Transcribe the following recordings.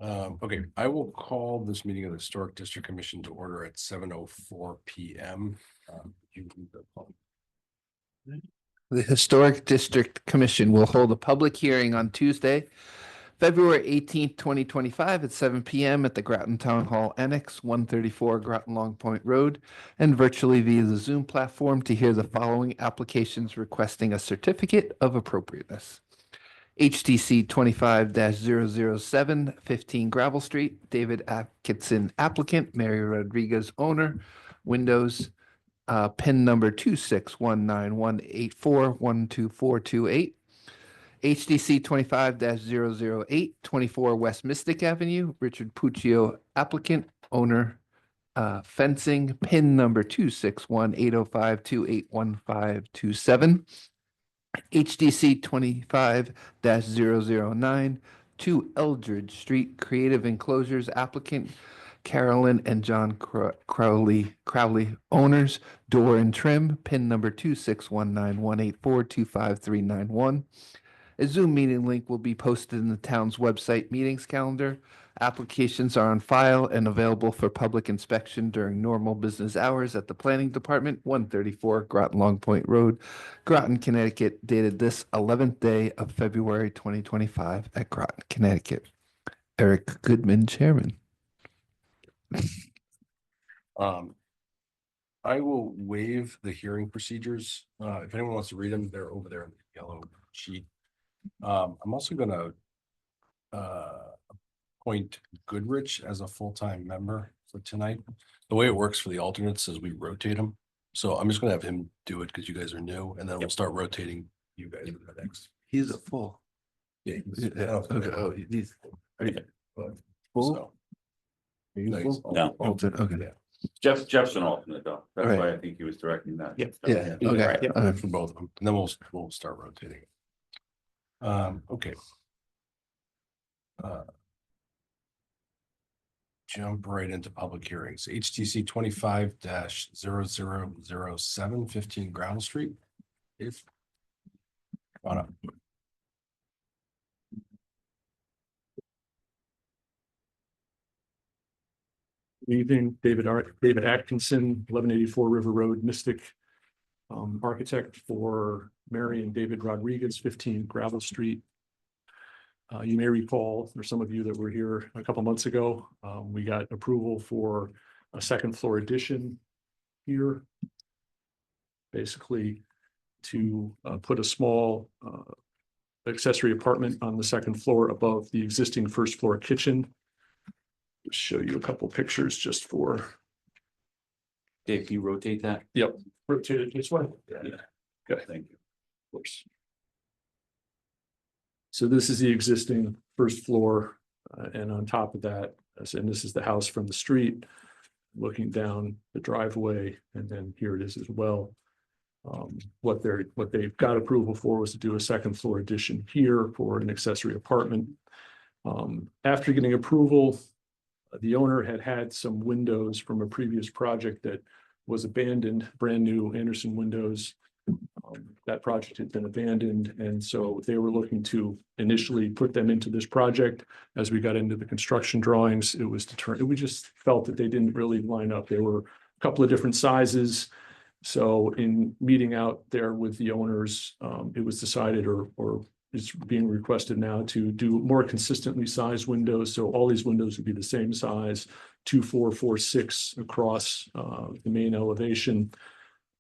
Okay, I will call this meeting of the Historic District Commission to order at 7:04 PM. You can go. The Historic District Commission will hold a public hearing on Tuesday, February 18th, 2025 at 7 p.m. at the Groton Town Hall Annex, 134 Groton Long Point Road, and virtually via the Zoom platform to hear the following applications requesting a certificate of appropriateness. HTC 25-007, 15 Gravel Street, David Atkinson applicant, Mary Rodriguez owner, Windows, PIN number 2619184124228. HDC 25-008, 24 West Mystic Avenue, Richard Puccio applicant, owner, fencing, PIN number 2618052811527. HDC 25-009, 2 Eldridge Street, Creative Enclosures applicant, Carolyn and John Crowley, owners, door and trim, PIN number 2619184253991. A Zoom meeting link will be posted in the town's website meetings calendar. Applications are on file and available for public inspection during normal business hours at the Planning Department, 134 Groton Long Point Road, Groton, Connecticut, dated this 11th day of February 2025 at Groton, Connecticut. Eric Goodman, Chairman. I will waive the hearing procedures. If anyone wants to read them, they're over there in the yellow sheet. I'm also gonna appoint Goodrich as a full-time member for tonight. The way it works for the alternates is we rotate them. So I'm just gonna have him do it because you guys are new, and then we'll start rotating you guys for the next. He's a full. Yeah. Okay. Oh, he's full. So, Are you nice. full? No. Alternate, okay. Yeah. Jeff's an alternate though. That's Right. why I think he was directing that. Yeah, Yeah. okay. Right. For both of them, and then we'll start rotating. Okay. Jump right into public hearings. HTC 25-0007, 15 Ground Street. If on up. Good evening, David Atkinson, 1184 River Road, Mystic, architect for Mary and David Rodriguez, 15 Gravel Street. You may recall, there's some of you that were here a couple months ago, we got approval for a second floor addition here. Basically to put a small accessory apartment on the second floor above the existing first floor kitchen. Just show you a couple pictures just for. Dave, can you rotate that? Yep, rotate it this way. Yeah. Okay, Thank you. of course. So this is the existing first floor, and on top of that, and this is the house from the street, looking down the driveway, and then here it is as well. What they've got approval for was to do a second floor addition here for an accessory apartment. After getting approval, the owner had some windows from a previous project that was abandoned, brand new Anderson windows. That project had been abandoned, and so they were looking to initially put them into this project. As we got into the construction drawings, it was determined, we just felt that they didn't really line up. There were a couple of different sizes. So in meeting out there with the owners, it was decided or is being requested now to do more consistently sized windows. So all these windows would be the same size, 2, 4, 4, 6 across the main elevation.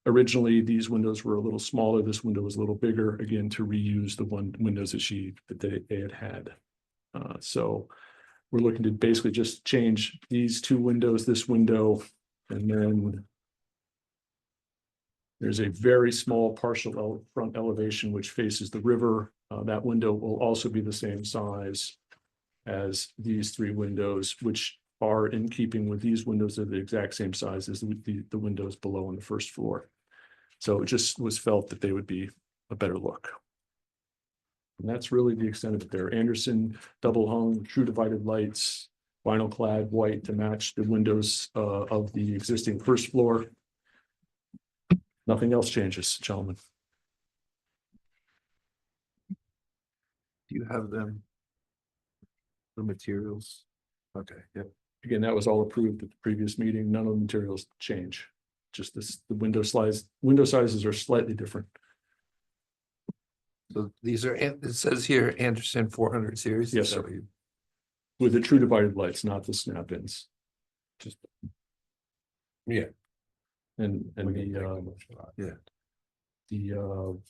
Originally, these windows were a little smaller. This window was a little bigger, again, to reuse the windows that they had. So we're looking to basically just change these 2 windows, this window, and then there's a very small partial front elevation which faces the river. That window will also be the same size as these 3 windows, which are in keeping with these windows. Are the exact same size as the windows below on the first floor. So it just was felt that they would be a better look. And that's really the extent of it there. Anderson double hung, true divided lights, vinyl clad white to match the windows of the existing first floor. Nothing else changes, gentlemen. Do you have them? The materials Okay, yep. Again, that was all approved at the previous meeting. None of the materials change. Just this, the window sizes are slightly different. So these are, it says here Anderson 400 series. Yes, Is that sir. what you- With the true divided lights, not the snap-ins. Just. Yeah. And Yeah.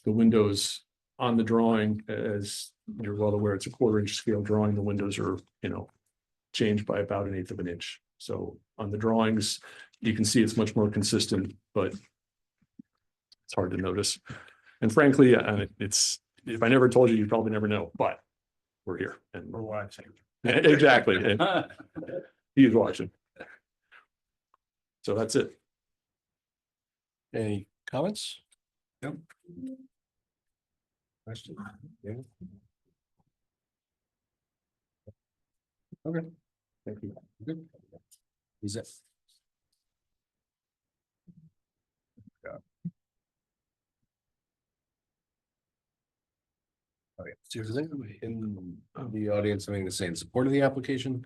the windows on the drawing, as you're well aware, it's a 1/4 inch scale drawing. The windows are, changed by about 1/8 of an inch. So on the drawings, you can see it's much more consistent, but it's hard to notice. And frankly, it's, if I never told you, you'd probably never know, but we're here and We're watching. exactly. And he's watching. So that's it. Any comments? Yep. Question? Yeah. Okay, thank you. Good. Is it? Yeah. Okay, so if there's anyone in the audience having to say in support of the application,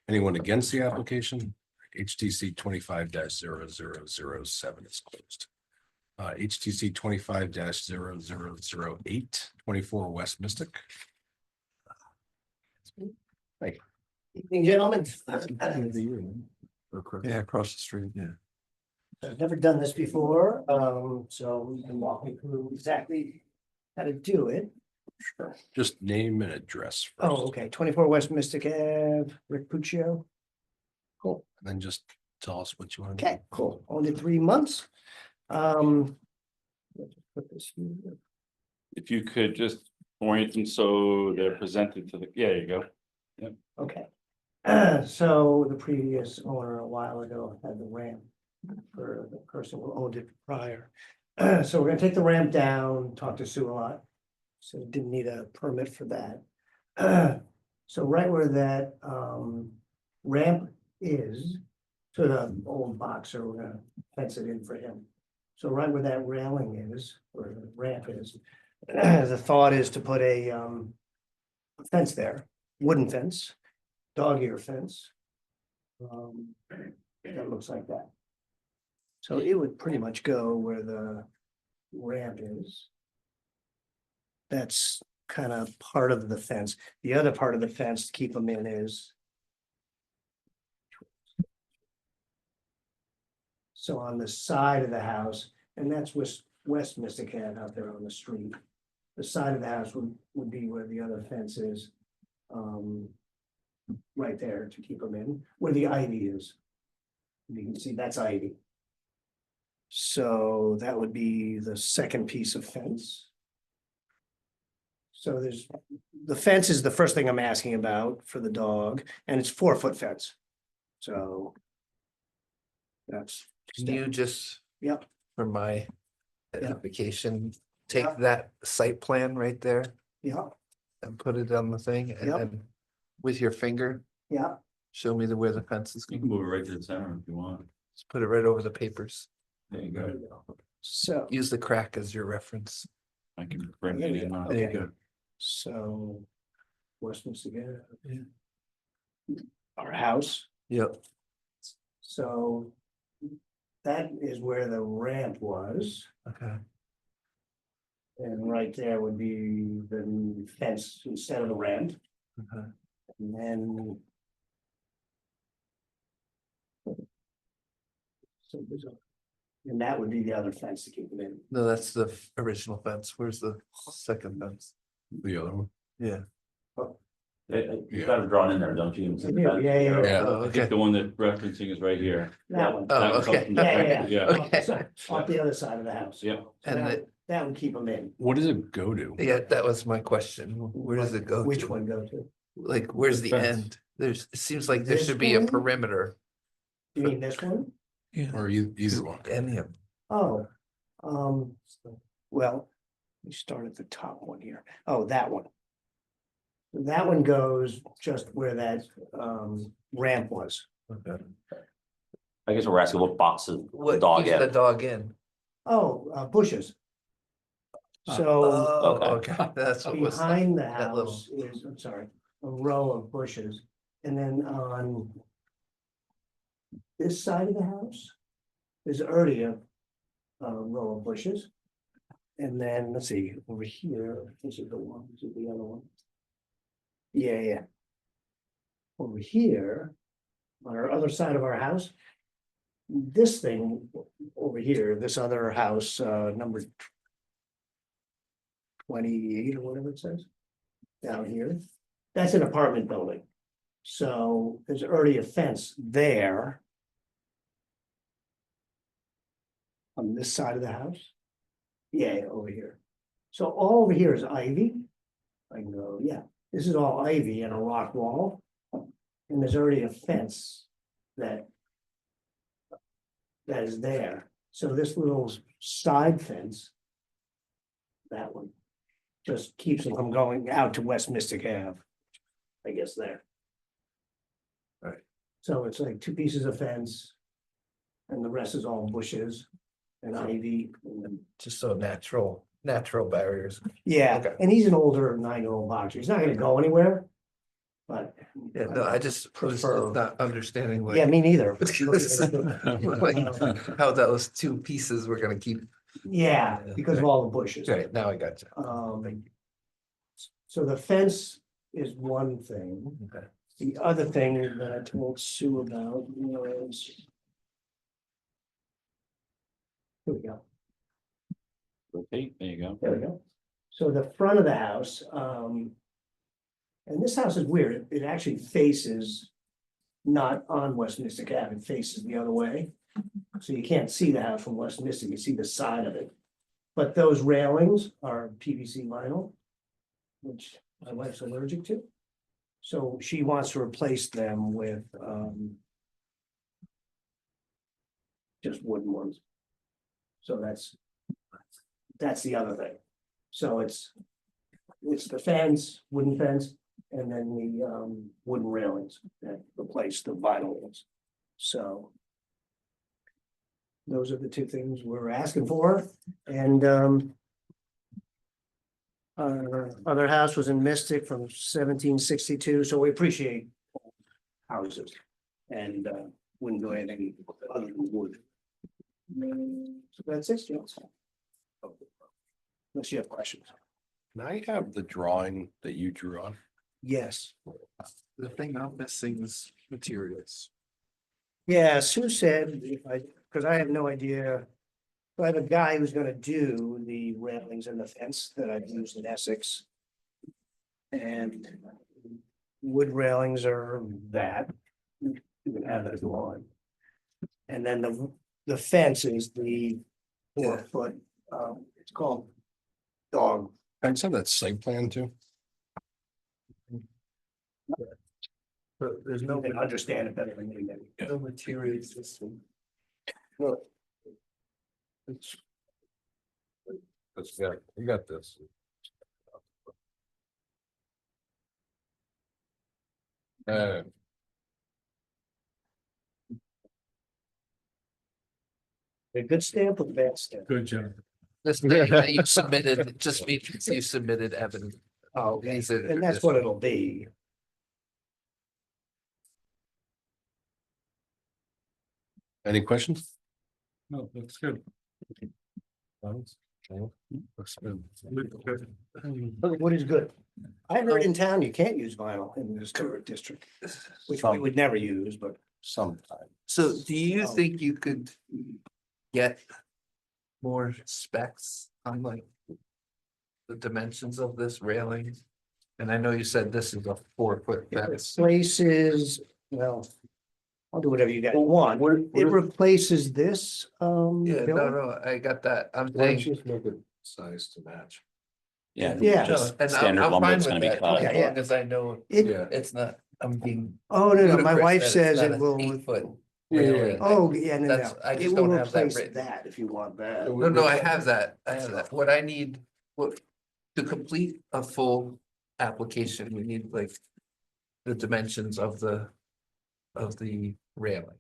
anyone against the application, HTC 25-0007 is closed. HTC 25-0008, 24 West Mystic. Evening, gentlemen. Yeah, across the street, yeah. I've never done this before, so you can walk me through exactly how to do it. Just name and address first. Oh, okay, 24 West Mystic Ave, Rick Puccio. Cool. And then just tell us what you want. Okay, cool. Only 3 months. Let's just put this here. If you could just orient them so they're presented to the, yeah, there you go. Okay. So the previous owner a while ago had the ramp for the person who owned it prior. So we're gonna take the ramp down, talk to Sue a lot. So didn't need a permit for that. So right where that ramp is, to the old boxer, we're gonna fence it in for him. So right where that railing is, or the ramp is, the thought is to put a fence there, wooden fence, dog ear fence. That looks like that. So it would pretty much go where the ramp is. That's kind of part of the fence. The other part of the fence to keep them in is. So on the side of the house, and that's West Mystic Ave out there on the street. The side of the house would be where the other fence is. Right there to keep them in, where the ivy is. You can see that's ivy. So that would be the second piece of fence. So the fence is the first thing I'm asking about for the dog, and it's 4-foot fence. So. That's. Can you just, Yep, for my Yeah. application, take Yeah. that site plan right there yeah, and put it on the thing and Yep. then with your finger, yeah. show me where the fence is You going. can move it right to the center if you want. Just put it right over the papers. There you There go. you go. So. Use the crack as your reference. I can bring There it we in. go. on- There you Okay. go. So. Westminster, our house. Yep. So that is where the ramp was, Okay. and right there would be the fence instead of the ramp, Okay. and then. So there's a- and that would be the other fence to keep it in. No, that's the original fence. Where's the second fence? The other one. Yeah. You got it drawn in there, don't you? Yeah, yeah. Yeah. Oh, I okay. think the one that referencing is right here. That one. Oh, That comes okay. from the Yeah, back, yeah, Yeah. Okay. Off the other side of the house. Yeah. So And that would keep them in. What does it go to? Yeah, that was my question. Where does it go to? Which one go to? Like, where's the fence. end? It seems like there This should be a one? perimeter. You mean this one? Or either one? Any of them. Oh, well, we start at the top one here. Oh, that one. That one goes just where that ramp was. Okay. I guess we're asking what boxes the What dog keeps the in. dog in? Oh, bushes. So Oh, Okay. okay, that's what was. behind the that little- house is, I'm sorry, a row of bushes. And then on this side of the house, there's already a row of bushes. And then, let's see, over here, this is the one, this is the other one. Yeah, yeah. Over here, on our other side of our house, this thing over here, this other house, number 28 or whatever it says, down here, that's an apartment building. So there's already a fence there. On this side of the house. Yeah, over here. So all over here is ivy. I can go, yeah, this is all ivy and a rock wall. And there's already a fence that is there. So this little side fence, that one, just keeps them from going out to West Mystic Ave, I guess there. Right. So it's like two pieces of fence, and the rest is all bushes and ivy. And then, Just so natural barriers. yeah, Okay. and he's an older 9-year-old boxer. He's not gonna go anywhere. But. Yeah, no, I just was prefer. not understanding like. Yeah, me neither. Like, how those two pieces were gonna keep, Yeah, because of all the bushes. right, now I got you. So the fence is one thing. Okay. The other thing that I told Sue about was. Here we go. Okay, there you go. There we go. So the front of the house, and this house is weird. It actually faces not on West Mystic Ave, it faces the other way. So you can't see the house from West Mystic, you see the side of it. But those railings are PVC vinyl, which my wife's allergic to. So she wants to replace them with just wooden ones. So that's the other thing. So it's the fence, wooden fence, and then the wooden railings that replace the vinyl ones. So those are the two things we're asking for, and our other house was in Mystic from 1762, so we appreciate houses and wouldn't do anything other than wood. So that's it, Jones. Unless you have questions. Now you have the drawing that you drew on. Yes. The thing I'm missing is materials. Yeah, Sue said because I have no idea. I have a guy who's gonna do the railings and the fence that I've used in Essex. And wood railings are that. You can have that if you want. And then the fence is the 4-foot, it's called dog. I just have that site plan too. But there's You no, can understand it better than me, maybe. no material system. Well, it's. Yeah, you got this. A good stamp or bad stamp? Good job. This thing that you submitted, just means you submitted evidence. Oh, okay, These are- and that's what it'll be. Any questions? No, looks good. Looks good. What is good? I heard in town you can't use vinyl in the historic district, which we would never use, but. Sometime. So do you Oh. think you could get more specs on like the dimensions of this railing? And I know you said this is a 4-foot It fence. replaces, well, I'll do whatever you guys want. It replaces this, Yeah, no, building. no, I got that. I'm Why don't saying. you just make it size to match? Yeah. Yeah. Just And standard I'm lumber fine that's with gonna be that, cut. as Okay, yeah. long as I know It, Yeah. it's not, I'm being. oh, no, no, my ludicrous wife that it's says not it an will, 8-foot Yeah, yeah, railing. yeah. oh, yeah, no, That's- no. I It just will don't have that replace written. that if you want that. No, no, I have that. I have that. What I need, to complete a full application, we need like the dimensions of the railing.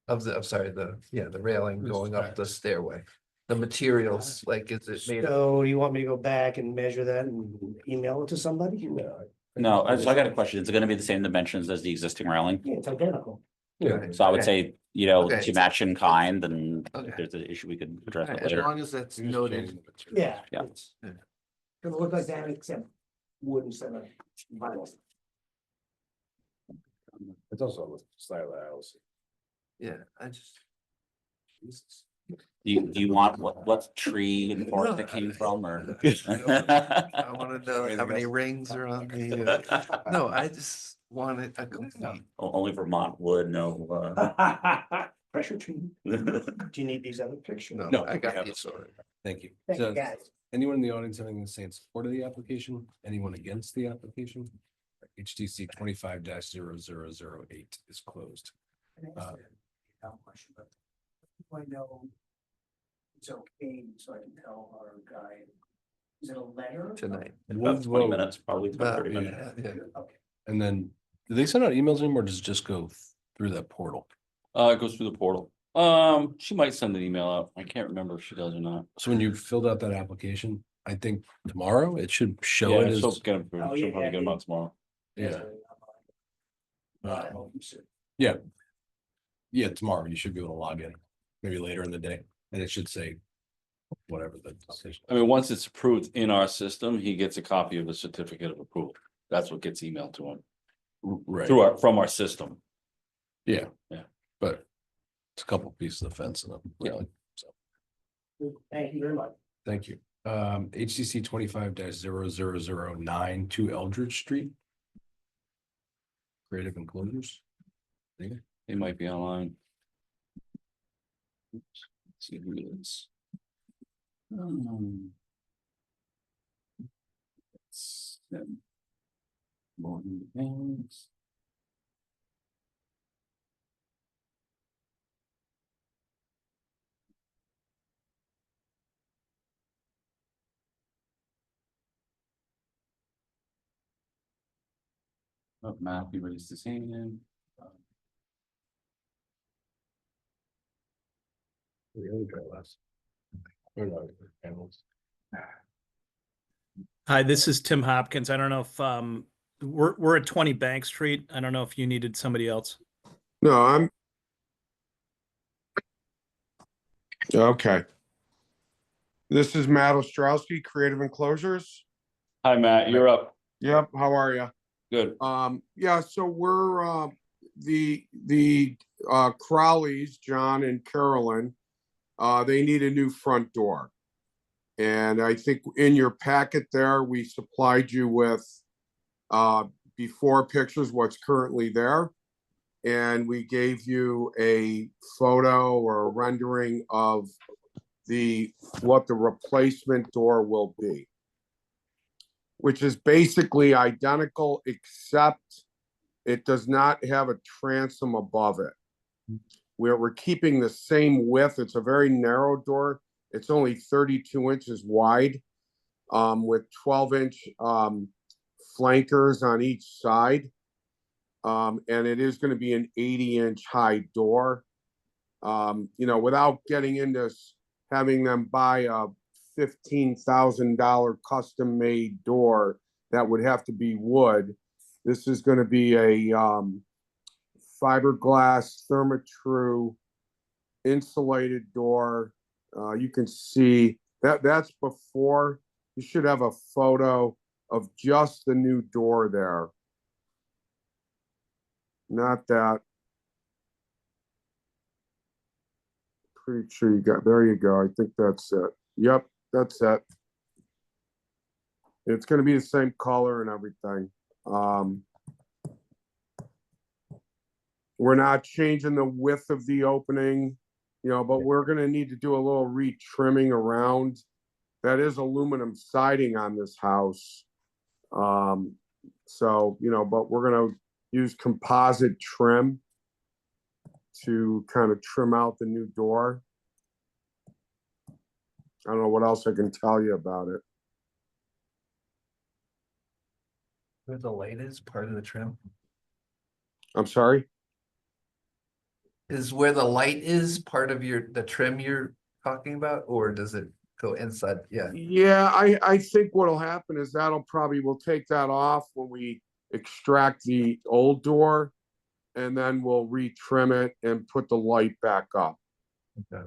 I'm sorry, the railing going up the stairway. The materials, like, is it made? So you want me to go back and measure that and email it to somebody? Yeah, No, so I got a question. Is it gonna be the same dimensions as the existing railing? Yeah, it's identical. Yeah, So I would Okay. say, you know, Okay. to match in kind, and Okay. if there's an issue, we could address it As later. long as that's you're just noted. changing the material. Yeah. Yeah. It's gonna look like that except wood instead of vinyl. It's also the style of the house. Yeah, I just. Jesus. Do you want what tree and forest it came from, or? I wanna know how Anything many else? rings are on the, no, I just wanted a complete. Only Vermont wood, no, Pressure treated. Do you need these other pictures? No, I got have you. it sorted. Thank you. Thank you, So, guys. anyone in the audience having anything to say in support of the application? Anyone against the application? HTC 25-0008 is closed. Question, but I know it's okay, so I can tell our guy, is it a letter? Tonight. about 20 minutes, probably about 30 But, minutes. yeah. Okay. And then, do they send out emails anymore, or does it just go through that portal? It goes through the portal. She might send an email out. I can't remember if she does or not. So when you filled out that application, I think tomorrow, it should show Yeah, it she'll as, get them, Oh, she'll yeah, probably get them yeah. out tomorrow. yeah. Uh, Yeah, tomorrow, you should be able to log in, maybe later in the day, and it should say whatever the decision. I mean, once it's approved in our system, he gets a copy of the certificate of approval. That's what gets emailed to him Right, from our system. yeah. Yeah. But it's a couple pieces of fence in them, really, so, Thank you very much. thank you. HCC 25-0009 2 Eldridge Street. Creative enclosures. They might be online. Oops, let's see who it is. It's them. Morgan Banks. Oh, Matthew raised his hand. The other guy last. Or no, panels. Hi, this is Tim Hopkins. I don't know if we're at 20 Bank Street. I don't know if you needed somebody else. No, I'm. Okay. This is Matt Ostrowski, Creative Enclosures. Hi, Matt, you're up. Yep, how are you? Good. Yeah, so we're the Crowleys, John and Carolyn, they need a new front door. And I think in your packet there, we supplied you with before pictures, what's currently there. And we gave you a photo or a rendering of what the replacement door will be, which is basically identical, except it does not have a transom above it. We're keeping the same width. It's a very narrow door. It's only 32 inches wide, with 12-inch flankers on each side. And it is going to be an 80-inch high door. You know, without getting into having them buy a $15,000 custom-made door that would have to be wood, this is going to be a fiberglass Therma-Tru insulated door. You can see that's before. You should have a photo of just the new door there. Not that. Pretty sure you got, there you go. I think that's it. Yep, that's it. It's going to be the same color and everything. We're not changing the width of the opening, you know, but we're going to need to do a little re-trimming around. That is aluminum siding on this house. So, you know, but we're going to use composite trim to kind of trim out the new door. I don't know what else I can tell you about it. Where the light is part of the trim? I'm sorry? Is where the light is part of the trim you're talking about, or does it go inside? Yeah. Yeah, I think what'll happen is we'll take that off when we extract the old door, and then we'll retrim it and put the light back up. I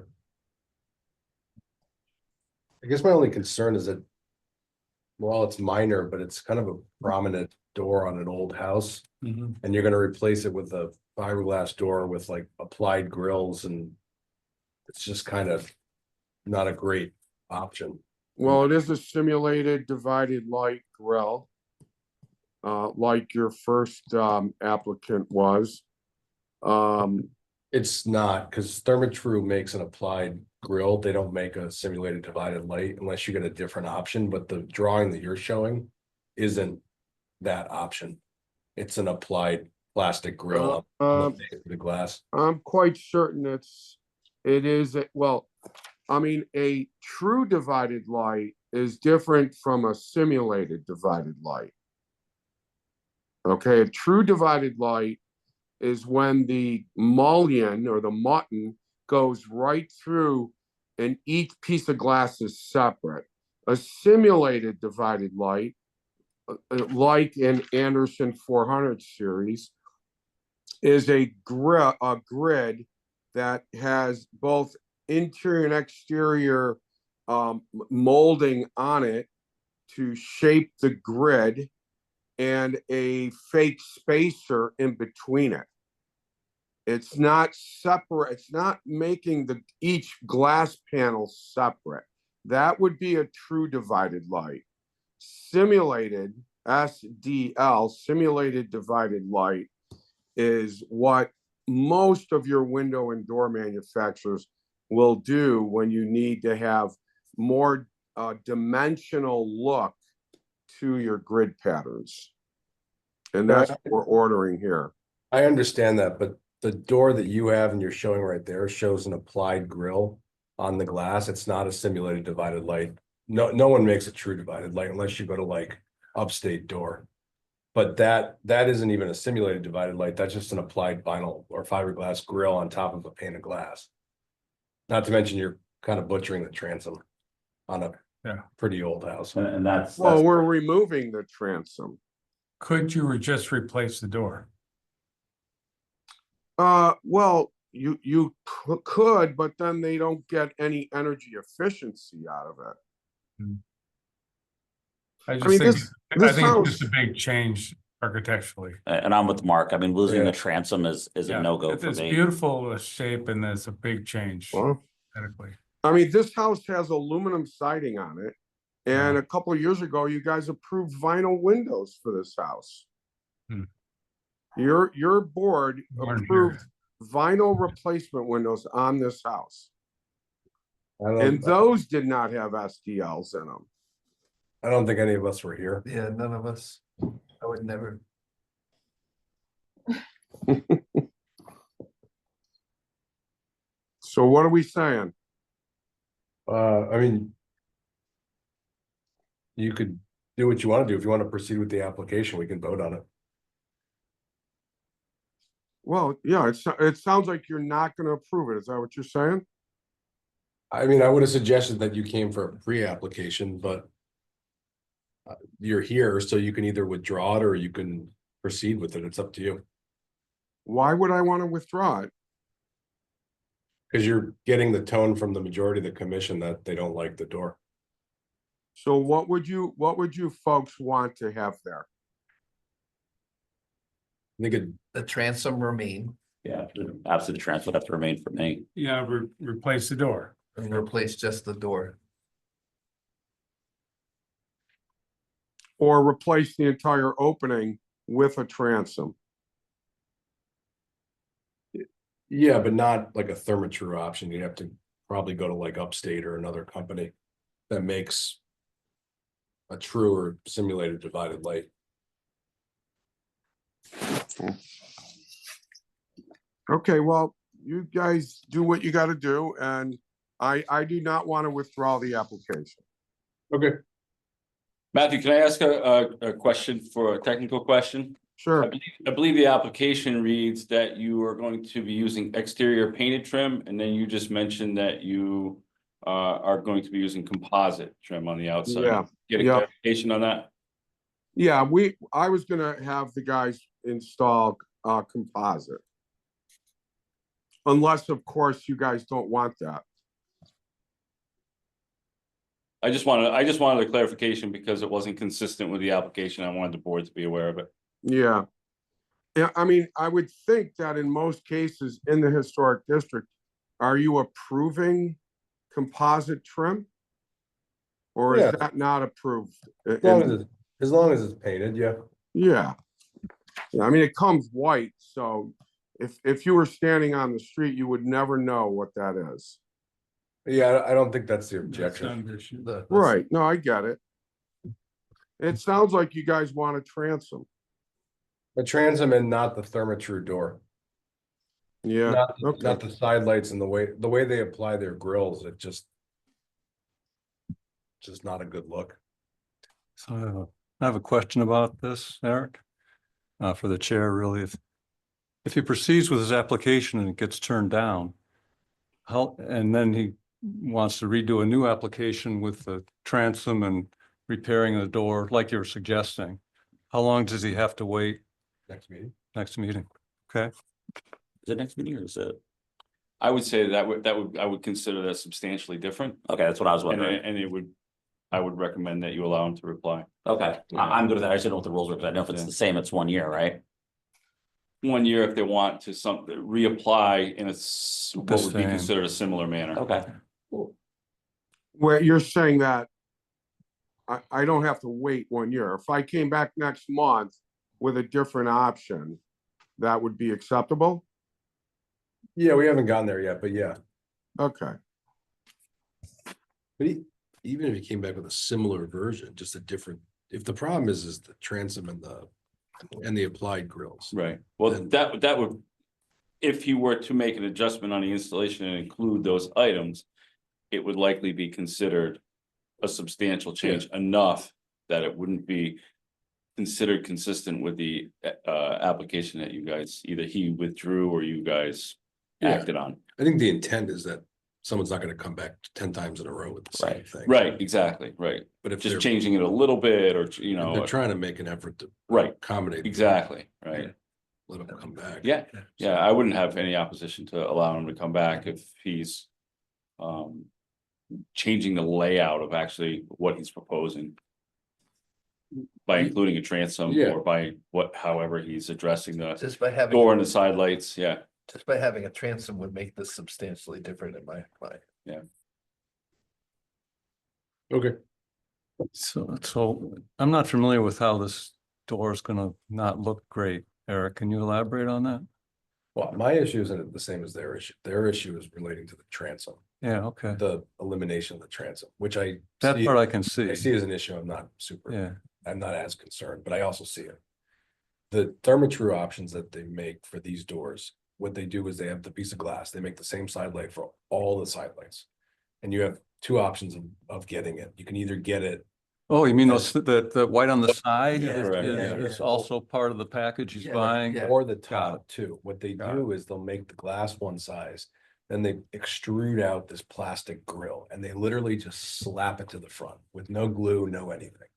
guess my only concern is that, well, it's minor, but it's kind of a prominent door on an old house. And you're gonna replace it with a fiberglass door with like applied grills, and it's just kind of not a great option. Well, it is a simulated divided light grill, like your first applicant was. It's not, because Therma-Tru makes an applied grill. They don't make a simulated divided light unless you get a different option, but the drawing that you're showing isn't that option. It's an applied plastic grill on the glass. I'm quite certain it is, well, I mean, a true divided light is different from a simulated divided light. Okay, a true divided light is when the mullion or the mutton goes right through and each piece of glass is separate. A simulated divided light, like in Anderson 400 series, is a grid that has both interior and exterior molding on it to shape the grid, and a fake spacer in between it. It's not separate. It's not making each glass panel separate. That would be a true divided light. Simulated, SDL, simulated divided light, is what most of your window and door manufacturers will do when you need to have more dimensional look to your grid patterns. And that's what we're ordering here. I understand that, but the door that you have and you're showing right there shows an applied grill on the glass. It's not a simulated divided light. No one makes a true divided light unless you go to like Upstate Door. But that isn't even a simulated divided light. That's just an applied vinyl or fiberglass grill on top of a pane of glass. Not to mention you're kind of butchering the transom on a pretty old house. And that's. Well, we're removing the transom. Could you just replace the door? Well, you could, but then they don't get any energy efficiency out of it. I mean, think this it's house- just a big change architecturally. And I'm with Mark. I mean, losing Yeah. the transom is Yeah, a no-go for It's me. beautiful shape and there's a big change Well, aesthetically. I mean, this house has aluminum siding on it. And Yeah. a couple of years ago, you guys approved vinyl windows for this house. Hmm. Your board Weren't approved vinyl replacement windows on this house. I And don't, those did not have SDLs in them. I don't think any of us were here. Yeah, none of us. I would never. So what are we saying? I mean, you could do what you want to do. If you want to proceed with the application, we can vote on it. Well, yeah, it sounds like you're not going to approve it. Is that what you're saying? I mean, I would have suggested that you came for a pre-application, but you're here, so you can either withdraw it or you can proceed with it. It's up to you. Why would I want to withdraw it? Because you're getting the tone from the majority of the commission that they don't like the door. So what would you folks want to have there? I think it, The transom remain Yeah, absolutely. The transfer would have to remain for me. Yeah, replace the door. and replace just the door. Or replace the entire opening with a transom? yeah, but not like a Therma-Tru option. You'd have to probably go to like Upstate or another company that makes a true or simulated divided light. Okay, well, you guys do what you got to do, and I do not want to withdraw the application. Okay. Matthew, can I ask a question for a technical question? Sure. I believe the application reads that you are going to be using exterior painted trim, and then you just mentioned that you are going to be using composite trim on the outside. Yeah. Get a Yeah. clarification on that? Yeah, I was gonna have the guys install composite. Unless, of course, you guys don't want that. I just wanted a clarification because it wasn't consistent with the application. I wanted the board to be aware of it. Yeah. Yeah, I mean, I would think that in most cases in the historic district, are you approving composite trim? Or Yeah. is that not approved? As long as it's painted, yeah. Yeah. Yeah, I mean, it comes white, so if you were standing on the street, you would never know what that is. Yeah, I don't think that's the That's objection. not an issue. Right, no, I get it. It sounds like you guys want a transom. The transom and not the thermatrue door. Yeah, Not okay. the side lights and the way they apply their grills, it just not a good look. So I have a question about this, Eric, for the chair, really. If he proceeds with his application and it gets turned down, and then he wants to redo a new application with the transom and repairing the door, like you're suggesting, how long does he have to wait? Next meeting. Next meeting? Okay. Is it next meeting or is it? I would say I would consider that substantially different. Okay, that's what I was And wondering. I would recommend that you allow him to reply. Okay, I'm good with that. I just didn't know what the rules were, because I know if it's Yeah. the same, it's 1 year, right? 1 year if they want to reapply in what would be same. considered a similar manner. Okay. Where you're saying that I don't have to wait 1 year. If I came back next month with a different option, that would be acceptable? Yeah, we haven't gotten there yet, but yeah. Okay, But even if he came back with a similar version, just a different, if the problem is the transom and the applied grills. Right, well, Then- that would, if you were to make an adjustment on the installation and include those items, it would likely be considered a substantial change enough that it wouldn't be considered consistent with the application that you guys, either he withdrew or you guys Yeah. acted on. I think the intent is that someone's not gonna come back 10 times in a row with the same Right. thing. Right, exactly, right, But if just they're, changing it a little bit, or, you if know, they're trying to make an effort to right, accommodate. exactly, right. Let them come back. Yeah, yeah, I wouldn't have any opposition to allow him to come back if he's changing the layout of actually what he's proposing. By including a transom Yeah. or by however he's addressing the Just by having, door and the side lights, yeah. just by having a transom would make this substantially different in my mind. Okay. So I'm not familiar with how this door is gonna not look great. Eric, can you elaborate on that? Well, my issue isn't the same as their issue. Their issue is relating to the transom, Yeah, okay. the elimination of the transom, which I That see- part I can see. I see as an issue. I'm not super. Yeah, I'm not as concerned, but I also see it. The thermatrue options that they make for these doors, what they do is they have the piece of glass, they make the same side light for all the side lights. And you have two options of getting it. You can either get it, oh, you mean the white on the side Yeah, correct, is also part of the package he's Yeah, buying? yeah. or the Got top too. What they Got do is they'll make the glass one size, then they extrude out this plastic grill and they literally just slap it to the front with no glue, no anything.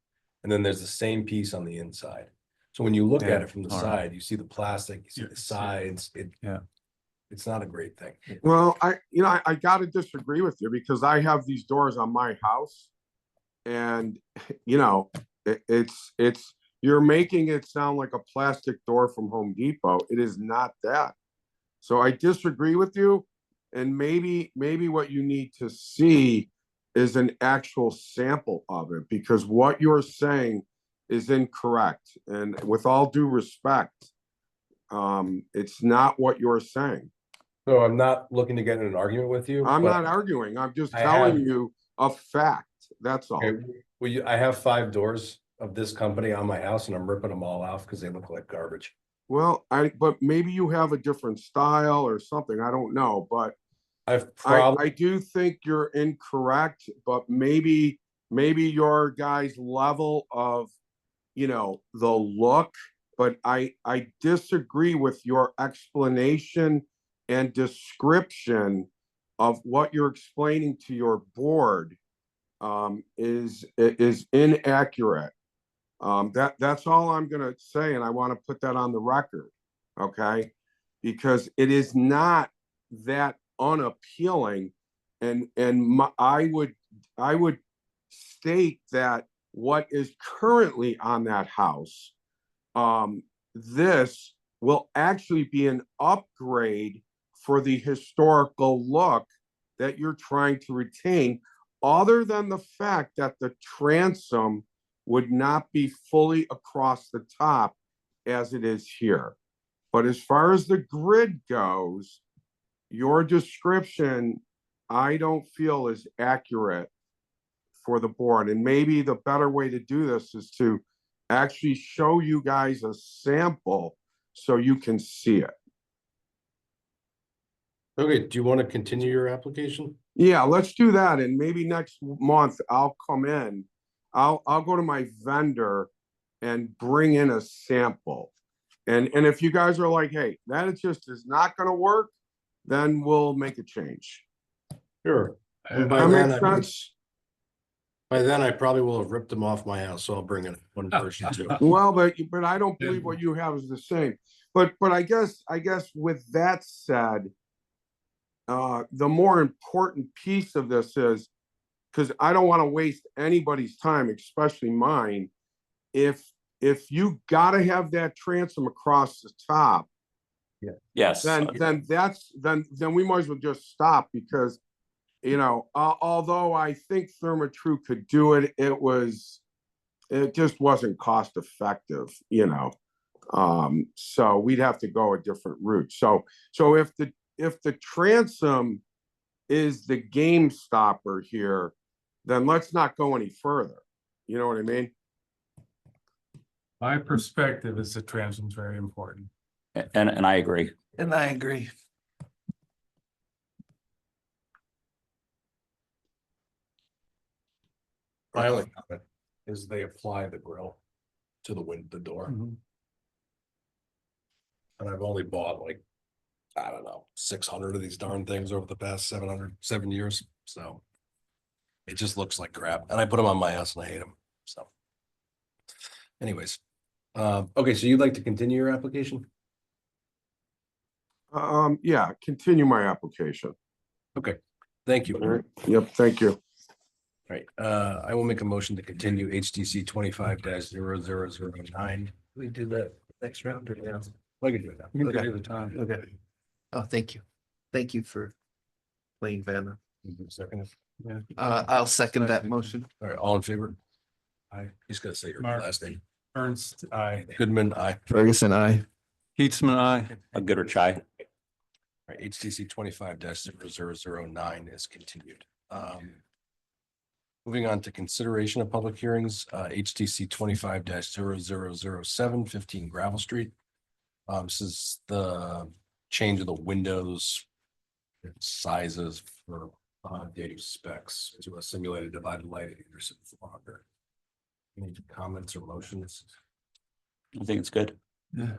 And then there's the same piece on the inside. So when you look Yeah, at it from the all right. side, you see the plastic, you see the sides, Yeah. it's not a great thing. well, I gotta disagree with you because I have these doors on my house. And, it's, you're making it sound like a plastic door from Home Depot. It is not that. So I disagree with you. And maybe what you need to see is an actual sample of it, because what you're saying is incorrect. And with all due respect, it's not what you're saying. So I'm not looking to get in an argument with you. I'm but- not arguing. I'm just I telling have- you a fact. That's all. Okay, well, I have 5 doors of this company on my house and I'm ripping them all off because they look like garbage. Well, but maybe you have a different style or something. I don't know, but I've probably, I do think you're incorrect, but maybe your guys' level of, the look, but I disagree with your explanation and description of what you're explaining to your board is inaccurate. That's all I'm gonna say, and I want to put that on the record, okay? Because it is not that unappealing, and I would state that what is currently on that house, this will actually be an upgrade for the historical look that you're trying to retain, other than the fact that the transom would not be fully across the top as it is here. But as far as the grid goes, your description, I don't feel is accurate for the board. And maybe the better way to do this is to actually show you guys a sample so you can see it. Okay, do you want to continue your application? Yeah, let's do that. And maybe next month I'll come in. I'll go to my vendor and bring in a sample. And if you guys are like, hey, that just is not gonna work, then we'll make a change. Sure. And by That then, makes I- sense? by then I probably will have ripped them off my house, so I'll bring in one version too. Well, but I don't believe what you have is the same. But I guess with that said, the more important piece of this is, because I don't want to waste anybody's time, especially mine. If you gotta have that transom across the top, Yes. then we might as well just stop, because although I think Therma-Tru could do it, it just wasn't cost effective, so we'd have to go a different route. So if the transom is the game stopper here, then let's not go any further. You know what I mean? My perspective is the transom's very important. And I agree. And I agree. My only comment is they apply the grill to the door. Mm-hmm. And I've only bought like, I don't know, 600 of these darn things over the past 7 years, so. It just looks like crap, and I put them on my house and I hate them, so. Anyways, okay, so you'd like to continue your application? Yeah, continue my application. Okay, thank you. All All right. Yep, thank you. right, I will make a motion to continue HTC 25-0009. We do that next round or now? I can do it now. You can Okay. give me the time. Okay. Oh, thank you. Thank you for playing Vanna. Second. I'll second that motion. All right, all in favor? Aye. He's gonna say your Mark. last name. Ernst, I. Goodman, aye. Ferguson, I. Heatsman, aye. A good or chai. All right, HTC 25-0009 is continued. Moving on to consideration of public hearings, HTC 25-0007, 15 Gravel Street. This is the change of the windows sizes for dating specs to a simulated divided light at Anderson 400. Any comments or motions? I think it's good. Yeah.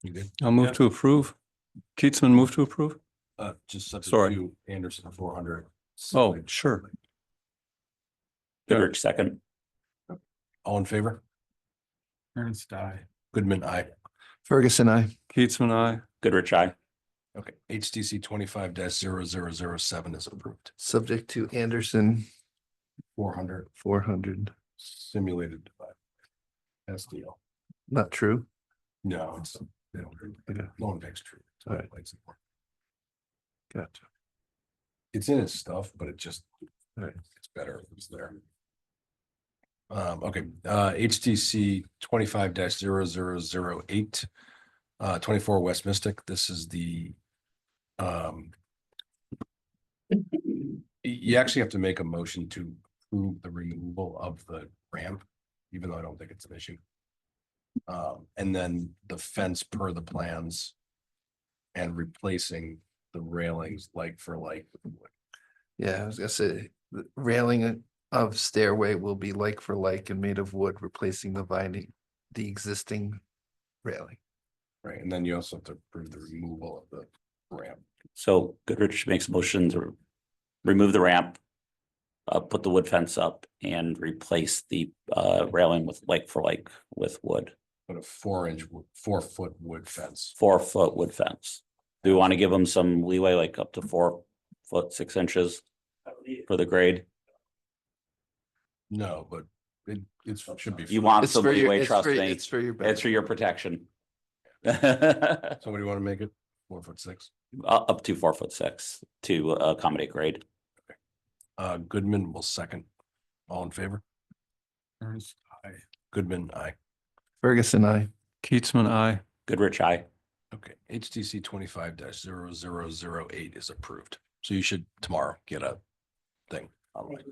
You good? I'll move to approve. Keatsman, move to approve? Just subject Sorry. to Anderson 400. Oh, sure. Goodrich, second. All in favor? Ernst, I. Goodman, aye. Ferguson, I. Keatsman, aye. Goodrich, I. Okay, HTC 25-0007 is approved. Subject to Anderson 400 400. simulated divide. SDL. Not true. No, it's, they don't, Okay. no one makes true. All right. Gotcha. It's in his stuff, but it just, All right. it's better if it's there. Okay, HTC 25-0008, 24 West Mystic. This is the, you actually have to make a motion to approve the removal of the ramp, even though I don't think it's an issue. And then the fence per the plans and replacing the railings like for like. Yeah, I was gonna say, the railing of stairway will be like for like and made of wood, replacing the existing railing. Right, and then you also have to approve the removal of the ramp. So Goodrich makes a motion to remove the ramp. put the wood fence up and replace the railing with with wood, But a 4-inch, 4-foot wood fence. 4-foot wood fence. Do we want to give them some leeway, like up to 4 foot 6 inches for the grade? No, but it should be. You fine. want It's some for your, leeway, it's trust for, me. it's for your. It's for your protection. Somebody want to make it 4'6"? Up to 4 foot 6 to accommodate grade. Goodman will second. All in favor? Ernst, I. Goodman, aye. Ferguson, I. Keatsman, I. Goodrich, aye. Okay, HTC 25-0008 is approved. So you should tomorrow get a thing. online.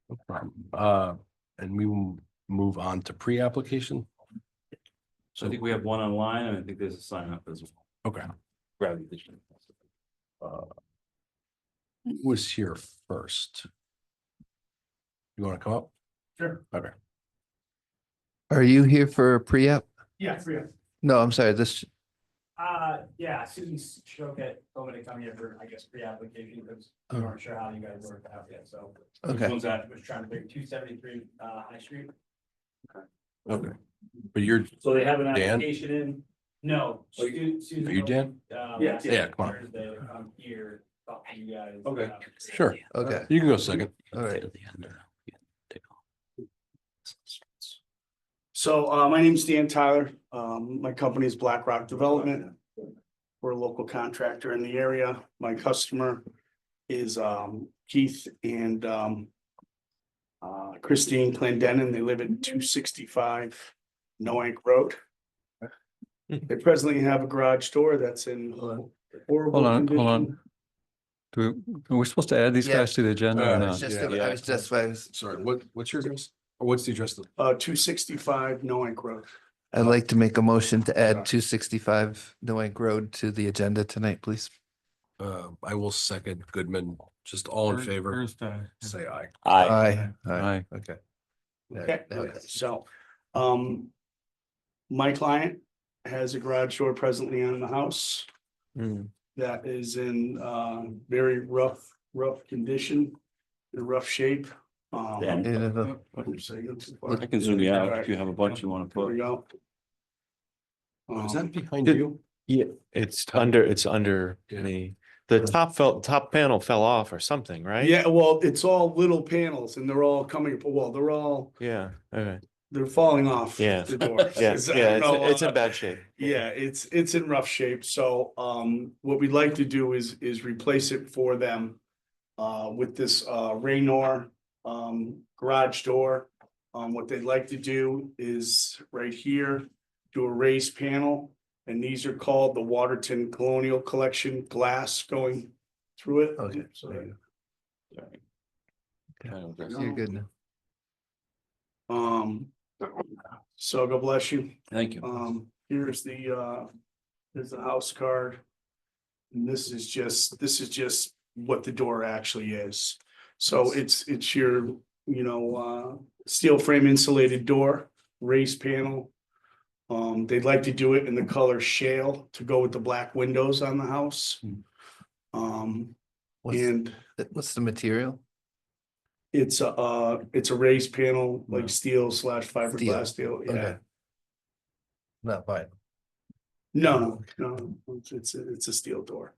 No problem. And we will move on to pre-application. So I think we have one online and I think there's a sign up as well. Okay. Grab the. Who was here first? You want to come up? Sure. Okay. Are you here for a pre-app? Yeah, free up. No, I'm sorry, this, Yeah, Susan Stroke told me to come here for, I guess, pre-application because we weren't sure how you guys worked out yet, so. okay. One's that? Was trying to figure 273 High Street. Okay. But you're, So they have an Dan? application in. No. Susan are you Dan? Yeah. Yeah, come on. Thursday, I'm here, talk to you guys. Okay. Sure. Okay, You can go second. all right. So my name's Dan Tyler. My company is Black Rock Development. We're a local contractor in the area. My customer is Keith and Christine Clendenin. They live at 265 Noank Road. They presently have a garage door that's in horrible Hold on, condition. hold on. Are we supposed to add these Yeah. guys to the agenda or Uh, I not? was just, Yeah. I was just, Sorry, what's your address? Or what's the address? 265 Noank Road. I'd like to make a motion to add 265 Noank Road to the agenda tonight, please. I will second Goodman. Just all in favor, Ernst, I. say aye. Aye. Aye. Aye. Okay. Okay, Okay. so, my client has a garage door presently on the house Mm. that is in, very rough condition, in rough shape. Dan. Yeah, no, I can zoom you out if you have a bunch you want to There we put. go. Is that behind Did- you? Yeah, it's under Yeah. the top panel fell off or something, right? Yeah, well, it's all little panels and they're all coming, well, Yeah, okay, they're falling off Yeah. the doors. yeah, I yeah, don't know, it's in bad shape. Yeah, it's in rough shape, so what we'd like to do is replace it for them. With this Raynor garage door. What they'd like to do is right here, do a raised panel. And these are called the Waterton Colonial Collection glass going through it. Okay. So, You're good now. So God bless you. Thank you. Here's the house card. And this is just what the door actually is. So it's your, steel frame insulated door, raised panel. They'd like to do it in the color shale to go with the black windows on the house. What's, And what's the material? it's a raised panel, like steel / fiberglass steel, yeah. Okay. Not fine. No, it's a steel door.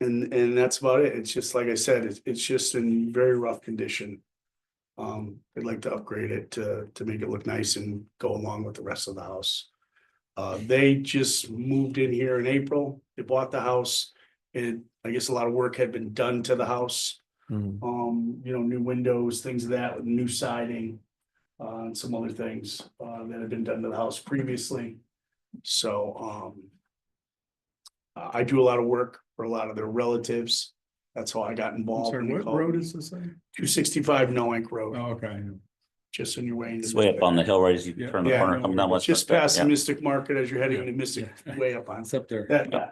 And that's about it. It's just, like I said, it's just in very rough condition. I'd like to upgrade it to make it look nice and go along with the rest of the house. They just moved in here in April. They bought the house. And I guess a lot of work had been done to the house. Mhm. New windows, things of that, with new siding. And some other things that had been done to the house previously. So I do a lot of work for a lot of their relatives. That's how I got I'm involved. sorry, when they what called road me. is this in? 265 Noank Road, Oh, okay. just on your way. It's way up on the hill, right as you Yeah. turn the Yeah. corner, coming down West. Just West, past the yeah. Mystic Market as you're heading Yeah. into Mystic, Yeah. way up on. It's up there.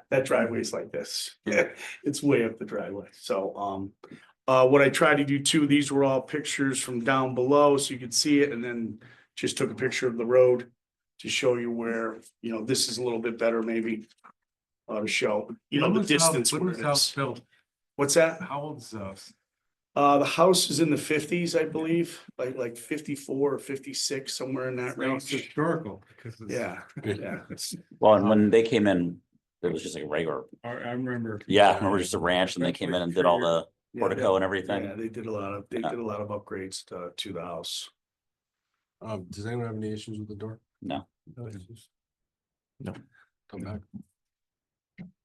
That driveway's like this. Yeah, it's way up the driveway. So, what I tried to do too, these were all pictures from down below, so you could see it, and then just took a picture of the road to show you where, this is a little bit better maybe. To show, the distance When where was it the house is. built? What's that? How old is this? The house is in the fifties, I believe, like 54 or 56, somewhere in that No, it's range. historical because it's. Yeah, yeah, it's, Well, and when they came in, it was just like a regular, I remember. yeah, remember just a ranch and they came in and did all the yeah, portico and yeah, everything. they did a lot of, upgrades to the house. Does anyone have any issues with the door? No. No issues? No. Come back.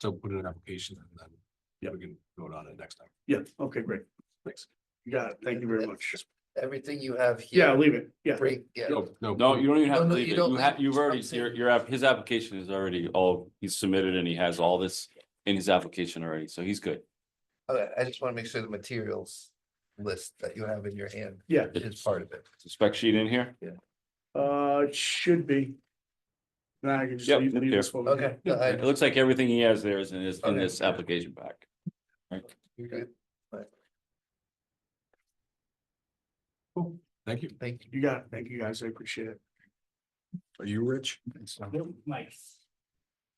So put in an application and then we can vote on it next time. Yeah, okay, great. Thanks. You got it. Thank you very much. Everything you have here. Yeah, leave it. Yeah. Yeah. No, you don't even have to No, leave you it. don't. You have, you've already, I'm saying- his application is already all, he's submitted and he has all this in his application already, so he's good. Okay, I just want to make sure the materials list that you have in your hand Yeah, is part of it. The spec sheet in here? it should be. Now I can just Yep, leave here. this one. Okay. No, It looks like everything he has there is in his, in Okay. this application pack. You're good. Thank you. Thank you. You got it. Thank you, guys. I appreciate it. Are you Rich? Nice.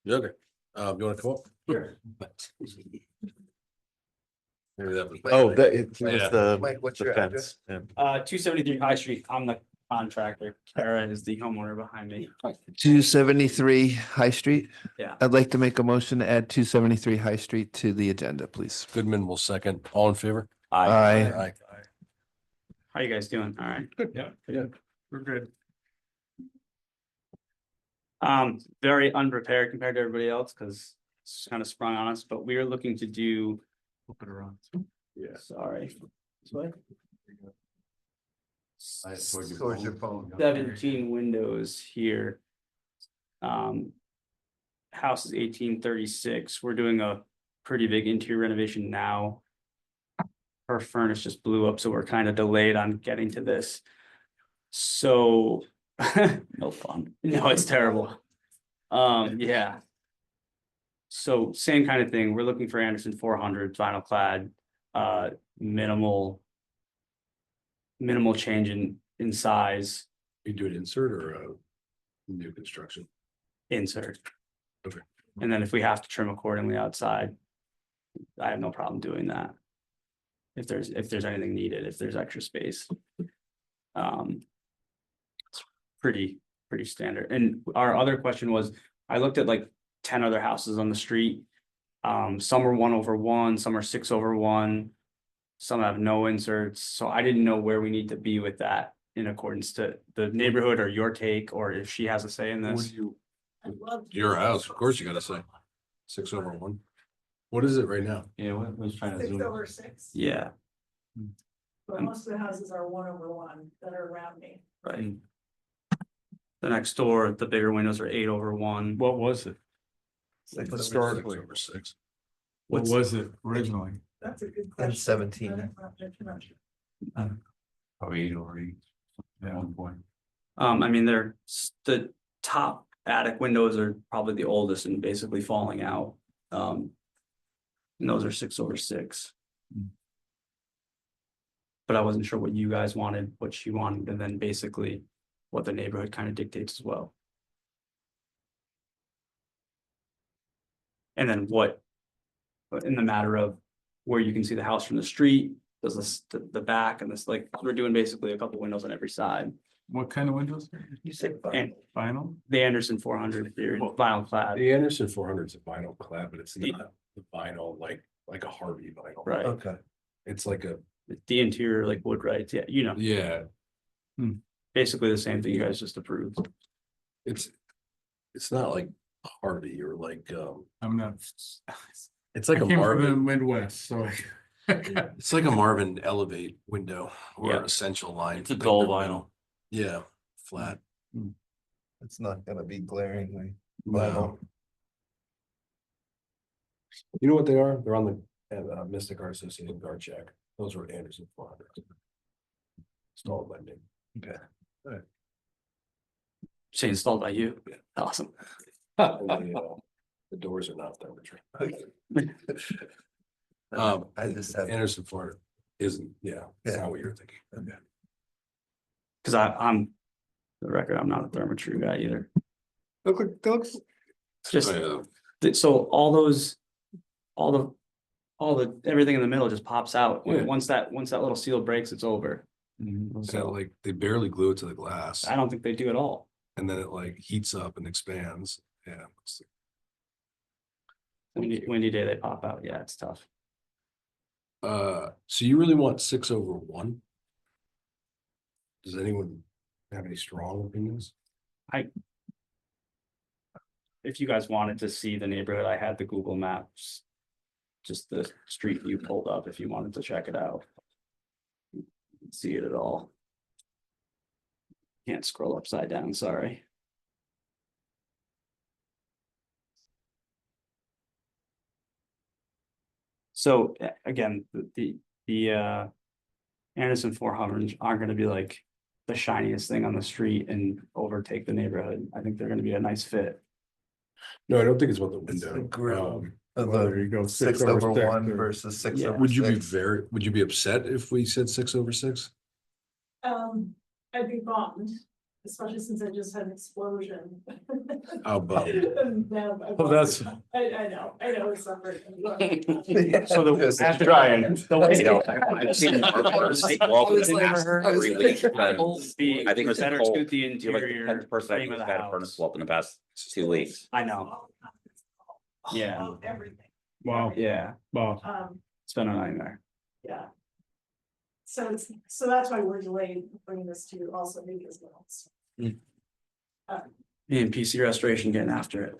You okay? You wanna come up? Sure. Maybe that was. Oh, that it was Yeah. the Mike, what's the your fence. address? Yeah. 273 High Street. I'm the contractor. Kara is the homeowner behind me. 273 High Street. Yeah. I'd like to make a motion to add 273 High Street to the agenda, please. Goodman will second. All in favor? Aye. Aye. How you guys doing? All right. Yeah, we're good. Very unprepared compared to everybody else because it's kind of sprung on us, but we are looking to do, Flip it around. Yeah. sorry. This way. Towards your phone. 17 windows here. House is 1836. We're doing a pretty big interior renovation now. Her furnace just blew up, so we're kind of delayed on getting to this. So No fun. no, it's terrible. Yeah. So same kind of thing. We're looking for Anderson 400 vinyl clad, minimal change in size, You do an insert or a new construction? insert. Okay. And then if we have to trim accordingly outside, I have no problem doing that. If there's anything needed, if there's extra space. It's pretty standard. And our other question was, I looked at like 10 other houses on the street. Some are 1/1, some are 6/1. Some have no inserts, so I didn't know where we need to be with that in accordance to the neighborhood or your take, or if she has a say in What this. do you? Your house, of course you gotta say. 6/1. What is it right now? Yeah, what was trying to 6/6, Yeah, but most of the houses are 1/1 that are around me. right. The next door, the bigger windows are 8/1. What was it? Historically. Historically, 6/6. what was it originally? That's a good And question. 17. I don't know that too much. Probably 8 or 8. At one point. I mean, the top attic windows are probably the oldest and basically falling out. And those are 6/6. But I wasn't sure what you guys wanted, what she wanted, and then basically what the neighborhood kind of dictates as well. And then what, in the matter of where you can see the house from the street, does this, the back and this, like, we're doing basically a couple windows on every side. What kind of windows? You said And Vinyl? the Anderson 400 here, vinyl clad, The Anderson 400 is a vinyl clad, but it's not the vinyl like a Harvey vinyl. right? Okay. It's like a, The interior, like wood, right? Yeah, you know, yeah, basically the same thing you guys just approved. it's not like Harvey or like, I'm not. it's I like a came from the Marvin. Midwest, so. It's like a Marvin Elevate window or Yeah. Essential line. It's a dull vinyl. Yeah, flat. It's not gonna be glaringly. No. You know what they are? They're on the Mystic Art Association guard check. Those were Anderson 400. Installed by me. Okay. Say installed by you. Awesome. The doors are not thermometry. I just have. Anderson 400 isn't, yeah, it's not what you're thinking. Okay. Cause I'm, the record, I'm not a thermometry guy either. Just, so all everything in the middle just pops out. Yeah. Once that little seal breaks, it's over. So like they barely glue it to the glass I don't think they do at all. and then it like heats up and expands. Yeah. Windy day, they pop out. Yeah, it's tough. So you really want 6/1? Does anyone have any strong opinions? If you guys wanted to see the neighborhood, I had the Google Maps. Just the street view pulled up if you wanted to check it out. You can see it at all. Can't scroll upside down, sorry. So again, the Anderson 400s aren't gonna be like the shiniest thing on the street and overtake the neighborhood. I think they're gonna be a nice fit. No, I don't think it's about the It's the window. grill. Of well, there you go, the 6/1 or- versus 6/6. Would you be upset if we said 6/6? I'd be bummed, especially since I just had an explosion. How about? Oh, that's- I know, it's suffering. So Just trying. You know, I've seen every week. I think it was better Nicole. suit the You're like the interior 10th person frame of who's the had a furnace house. swap in the past 2 weeks. I know, Yeah. Everything, Wow, yeah, wow. it's been a nightmare. yeah. So that's why we're delayed bringing this to you also because well. Me and PC Restoration getting after it.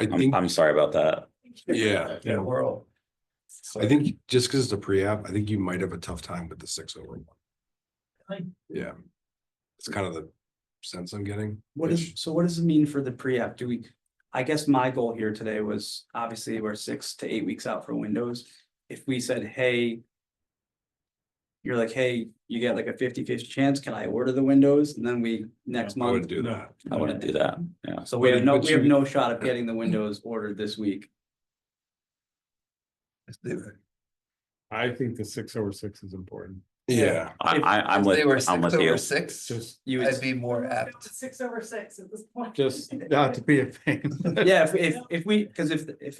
I think, I'm sorry about that. yeah, Yeah. World. I think just because it's a pre-app, I think you might have a tough time with the 6/1. Yeah. It's kind of the sense I'm getting. What does it mean for the pre-app? I guess my goal here today was, obviously, we're 6 to 8 weeks out for windows. If we said, hey. You're like, hey, you get like a 50-50 chance, can I order the windows? And then next I month. wouldn't do that. I wouldn't do that. Yeah. So we have But you- no shot of getting the windows ordered this week. Let's do it. I think the 6/6 is important. Yeah. I'm If with, they were I'm with you. 6/6, Just, I'd be more apt. 6/6 at this point. just not to be a pain. Yeah, if it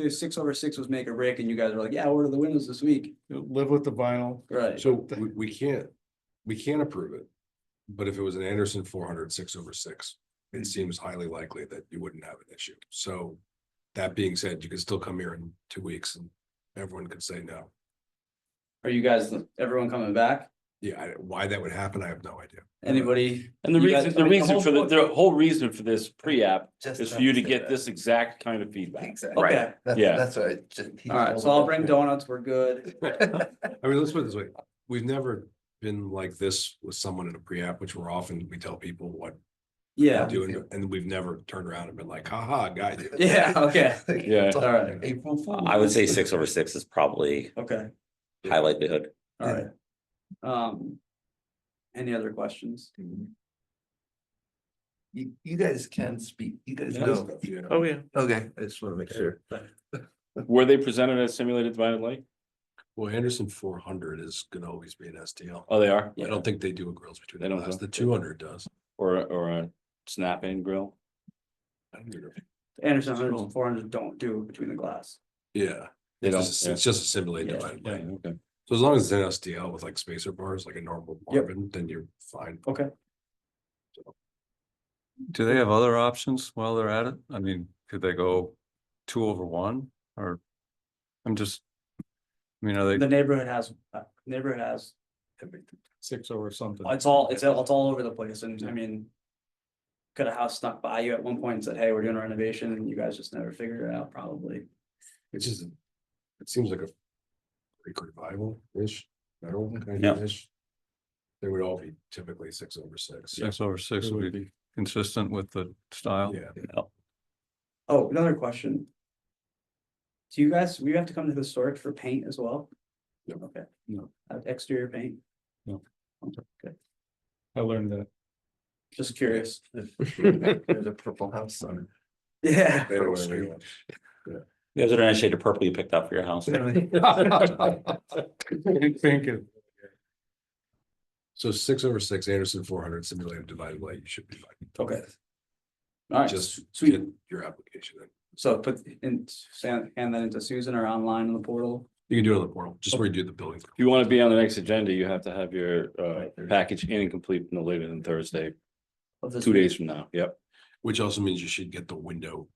was 6/6 was make or break and you guys were like, yeah, order the windows this week. Live with the vinyl. Right. So we can't approve it. But if it was an Anderson 400 6/6, it seems highly likely that you wouldn't have an issue. So that being said, you can still come here in 2 weeks and everyone could say no. Are you guys, everyone coming back? Yeah, why that would happen, I have no idea. Anybody? And the You guys- reason, whole for point- the whole reason for this pre-app Just is for you to say get that. this exact kind of feedback. Exactly. Okay, Yeah. That's what I just. all right, so I'll bring donuts, we're good. I mean, let's put it this way, we've never been like this with someone in a pre-app, which we tell people what Yeah, to do, and we've never turned around and been like, haha, guy. yeah, okay, Yeah. It's all right, April Fool. I would say 6/6 is probably okay, high likelihood. all right. Any other questions? You guys can speak, you guys Yeah. know. Yeah. Oh, yeah. Okay, I just want to make sure. Were they presented as simulated divided light? Well, Anderson 400 is gonna always be an STL. Oh, they are? I don't think they do a grills between They the don't glass. do? The 200 does. Or a snap-in grill? I don't know. Anderson 100s and 400s don't do between the glass. Yeah. They It's don't, just, yeah. it's just a simulated Yeah, divided Yeah, light. okay. So as long as it's an STL with like spacer bars, like a normal Yep. Marvin, then you're fine. Okay. Do they have other options while they're at it? I mean, could they go 2/1 or? I'm just. I mean, are The they, neighborhood has everything. 6/something. It's all over the place, and I mean. Could a house snuck by you at one point and said, hey, we're doing a renovation, and you guys just never figured it out, probably. It's just, it seems like a Greek revival-ish, federal kind Yeah. of ish. They would all be typically 6/6. 6/6 would be consistent with the style? Yeah. Oh, another question. Do you guys, we have to come to historic for paint as well? No. Okay. No. Exterior paint? No. Okay, I learned that. just curious. There's a purple house on Yeah. They don't wear anything. You guys are a shade of purple you picked out for your house. Thank you. So 6/6 Anderson 400 simulated divided light, you should be fine. Okay. All right, Just sweet. get your application in. So hand that into Susan or online in the portal? You can do it on the portal, just where you do the building. If you want to be on the next agenda, you have to have your package in and complete no later than Thursday, Of this 2 week? days from now. Yep. Which also means you should get the window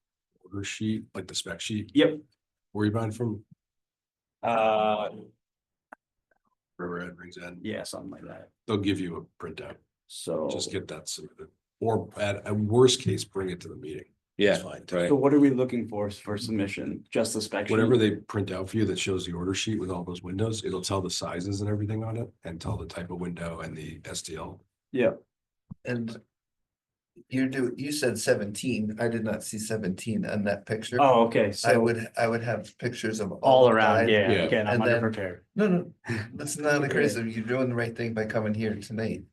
order sheet, like the spec sheet. Yep. Where are you buying from? Uh, Riverhead, Rings End. yeah, something like that. They'll give you a printout. So. Just get that submitted. Or at a worst case, bring it to the meeting. Yeah, It's fine. right. So what are we looking for submission? Just the spec sheet? Whatever they print out for you that shows the order sheet with all those windows, it'll tell the sizes and everything on it and tell the type of window and the STL. Yeah. And you said 17. I did not see 17 on that picture. Oh, okay, I so would have pictures of all the around, sides. yeah, Yeah. again, I'm And then- underprepared. No, that's not aggressive. You're doing the right thing by coming here tonight.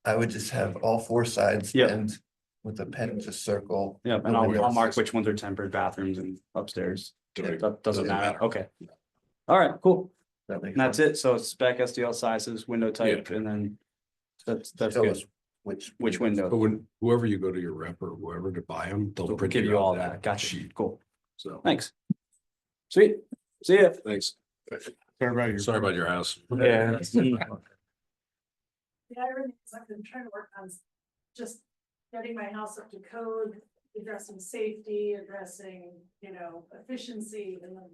I would just have all four sides Yep. and with a pen, just circle. Yeah, the and I'll windows. mark which ones are tempered bathrooms and upstairs. Right. That doesn't Doesn't matter, matter. okay. All right, cool. That makes And that's sense. it, so it's spec SDL sizes, window type, and then that's Show good. us which. Which But window? when whoever you go to your rep or whoever to buy them, they'll They'll print give you out all that, gotcha, sheet. cool, So, thanks. Sweet, see ya. thanks. Sorry about your. Sorry about your house. Yeah. Yeah, everything's, I've been trying to work on just getting my house up to code, addressing safety, addressing, efficiency and then.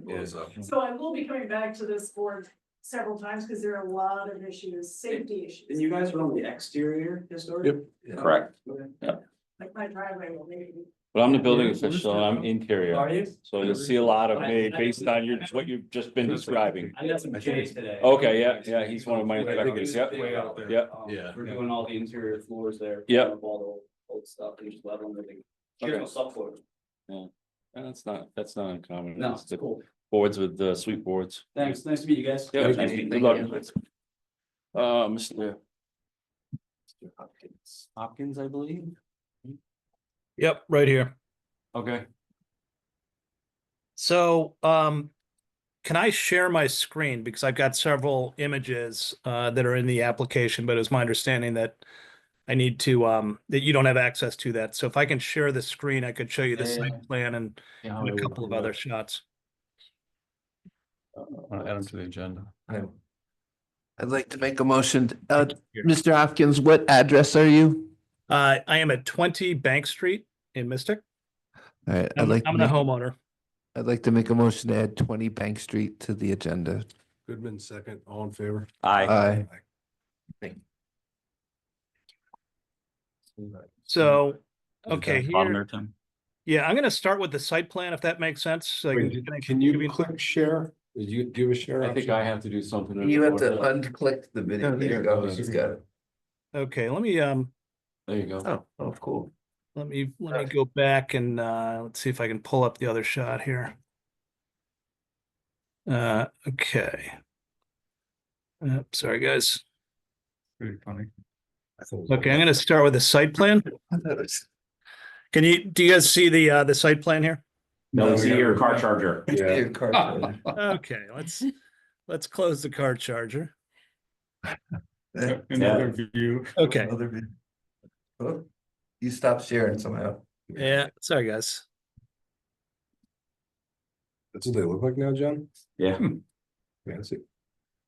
Is, So I will be coming back to this board several times because there are a lot of issues, safety issues. And you guys are on the exterior historic? Yep. Correct. Like my driveway will maybe. But I'm the building official and I'm interior. Are you? So you'll see a lot of me based on what you've just been describing. I got some J's today. Okay, yeah, he's one of my inspectors. Yep. Way out there. Yep. Yeah. We're doing all the interior floors there. Yep. All the old stuff and just level everything. Like a subfloor. And that's not uncommon. No, It's it's the cool. boards with the sweet boards. Thanks, nice to meet you guys. Yeah, Thank you. good luck. Mr. Hopkins, I believe. Yep, right here. Okay. So, can I share my screen? Because I've got several images that are in the application, but it's my understanding that I need to, that you don't have access to that. So if I can share the screen, I could show you the site plan and a couple of other shots. I'll add them to the agenda. I'd like to make a motion. Mr. Hopkins, what address are you? I am at 20 Bank Street in Mystic. All right, I'm the homeowner. I'd like to make a motion to add 20 Bank Street to the agenda. Goodman, second, all in favor? Aye. Aye. So, okay, Bottom here, there, Tim. yeah, I'm gonna start with the site plan, if that makes sense. So Wait, can I can give you click share? Did you do a share? I think I have to do something. You have to unclick the video. There you go. She's got it. Okay, let me, There you go. Oh, cool. let me go back and, let's see if I can pull up the other shot here. Okay. Sorry, guys. Pretty funny. Okay, I'm gonna start with the site plan. Do you guys see the site plan here? No, we see your car charger. Your car charger. Okay, let's close the car charger. Another view. Okay, Another video. Oh, you stopped sharing somehow. yeah, sorry, guys. That's what they look like now, John? Yeah. Fancy.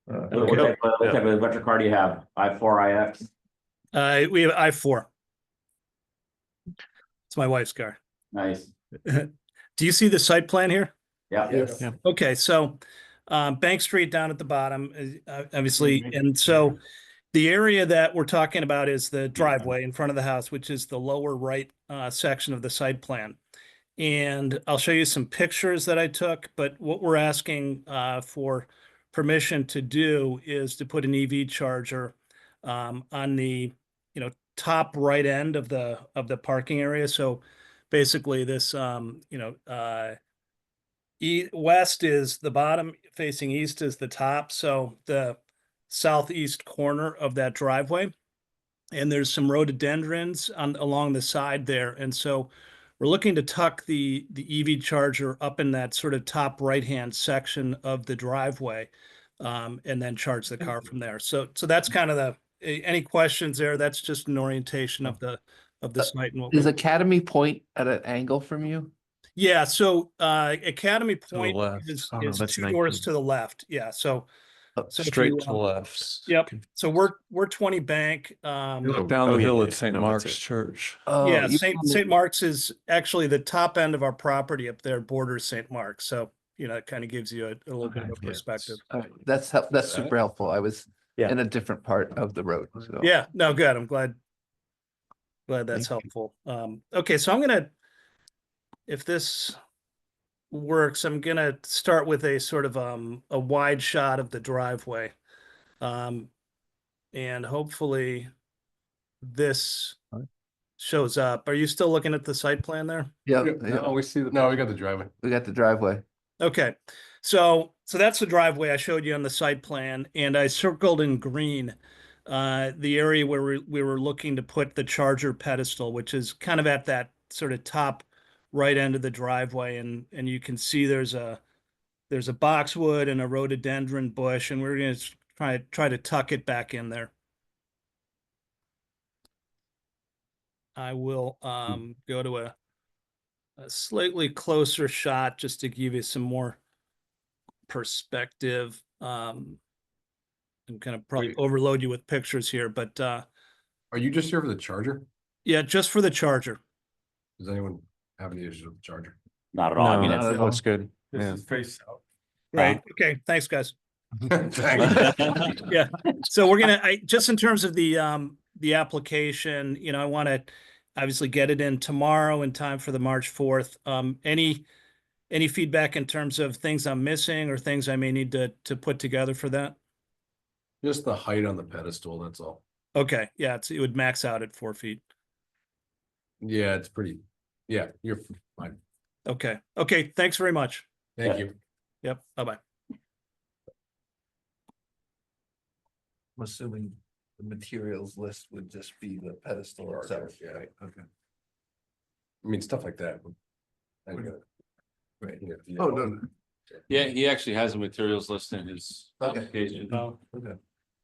What type of electric car do you have? i4, iX? We have I4. It's my wife's car. Nice. Do you see the site plan here? Yeah. Yes. Okay, so Bank Street down at the bottom, obviously, and so the area that we're talking about is the driveway in front of the house, which is the lower right section of the site plan. And I'll show you some pictures that I took, but what we're asking for permission to do is to put an EV charger on the top right end of the parking area. So basically this west is the bottom, facing east is the top. So the southeast corner of that driveway, and there's some rhododendrons along the side there. And so we're looking to tuck the EV charger up in that sort of top right-hand section of the driveway, and then charge the car from there. So that's kind of any questions there? That's just an orientation of the site and what Is Academy Point at an angle from you? Yeah, so Academy the Point left. is Oh, no, is that's 2 doors 19. to the left. Yeah, so if Straight you, to the left. Yep, so we're 20 Bank. You look down Oh, the yeah, hill yeah, at St. no, that's Mark's it. Church. Oh, Yeah, you St. Mark's is actually the top end of our property up there, borders St. Mark's. So, it kind of gives you a little bit of a Okay, yeah. perspective. all right, that's super helpful. I was Yeah. in a different part of the road, so. Yeah, no, good. I'm glad that's helpful. Okay, so if this works, I'm gonna start with a sort of a wide shot of the driveway. And hopefully this shows up. Are you still looking at the site plan there? Yeah, No, we see the. No, we got the driveway. we got the driveway. Okay, so that's the driveway I showed you on the site plan, and I circled in green the area where we were looking to put the charger pedestal, which is kind of at that sort of top right end of the driveway, and you can see there's a boxwood and a rhododendron bush, and we're going to try to tuck it back in there. I will go to a slightly closer shot just to give you some more perspective. I'm kind of probably overload you with pictures here, but Are you just here for the charger? yeah, just for the charger. Does anyone have any issues with the charger? Not at all. I mean, No, it's, it looks good. This Yeah. is face out. Right. Okay. Thanks, guys. Thanks. Yeah. So we're just in terms of the application, I want to obviously get it in tomorrow in time for the March 4th. Any feedback in terms of things I'm missing or things I may need to put together for that? Just the height on the pedestal, that's all. Okay. Yeah. It would max out at 4 feet. Yeah, it's pretty, yeah, you're fine. Okay. Okay. Thanks very much. Thank you. Yep. Bye-bye. I'm assuming the materials list would just be the pedestal itself. Yeah. Right, okay. I mean, stuff like that. I got it. Right. Yeah. Oh, no. Yeah, he actually has a materials list in his Okay. application. Okay.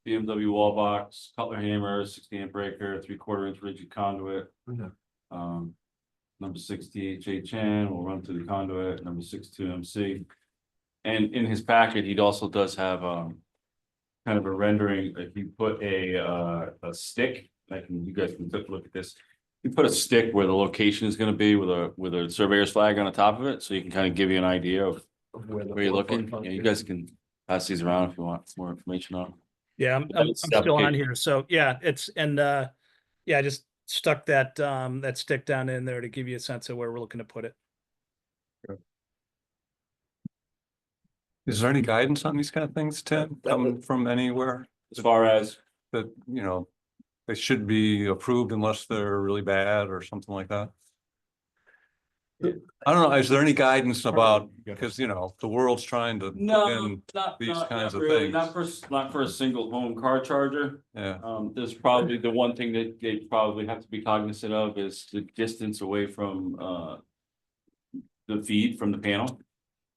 BMW wall box, Cutler hammer, 60-amp breaker, 3/4 inch rigid conduit. Okay. Number 60 HHN will run through the conduit, number 62 MC. And in his packet, he also does have kind of a rendering. If you put a stick, you guys can take a look at this. You put a stick where the location is going to be with a surveyor's flag on the top of it, so you can kind of give you an idea of where you're looking. Yeah, you guys can pass these around if you want more information on them. Yeah, I'm That's still on application. here. So yeah, I just stuck that stick down in there to give you a sense of where we're looking to put it. Is there any guidance on these kind of things, Tim, coming from anywhere? As far as That, they should be approved unless they're really bad or something like that? I don't know, is there any guidance about, because, the world's trying to put in these kinds of really, things. not for a single home car charger. Yeah, There's probably the one thing that they probably have to be cognizant of is the distance away from the feed from the panel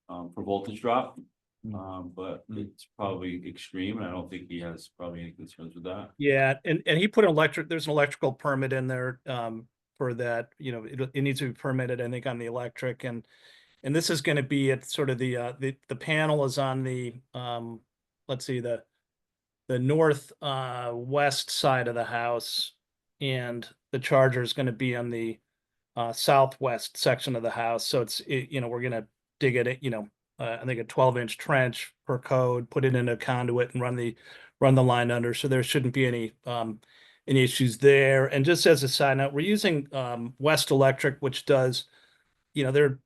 for voltage drop. But it's probably extreme, and I don't think he has probably any concerns with that. Yeah, and he put there's an electrical permit in there for that, it needs to be permitted, I think, on the electric, and this is going to be at sort of the panel is on the let's see, the north west side of the house, and the charger is going to be on the southwest section of the house. So we're going to dig it, I think a 12-inch trench per code, put it in a conduit and run the line under. So there shouldn't be any issues there. And just as a side note, we're using West Electric, which does, they're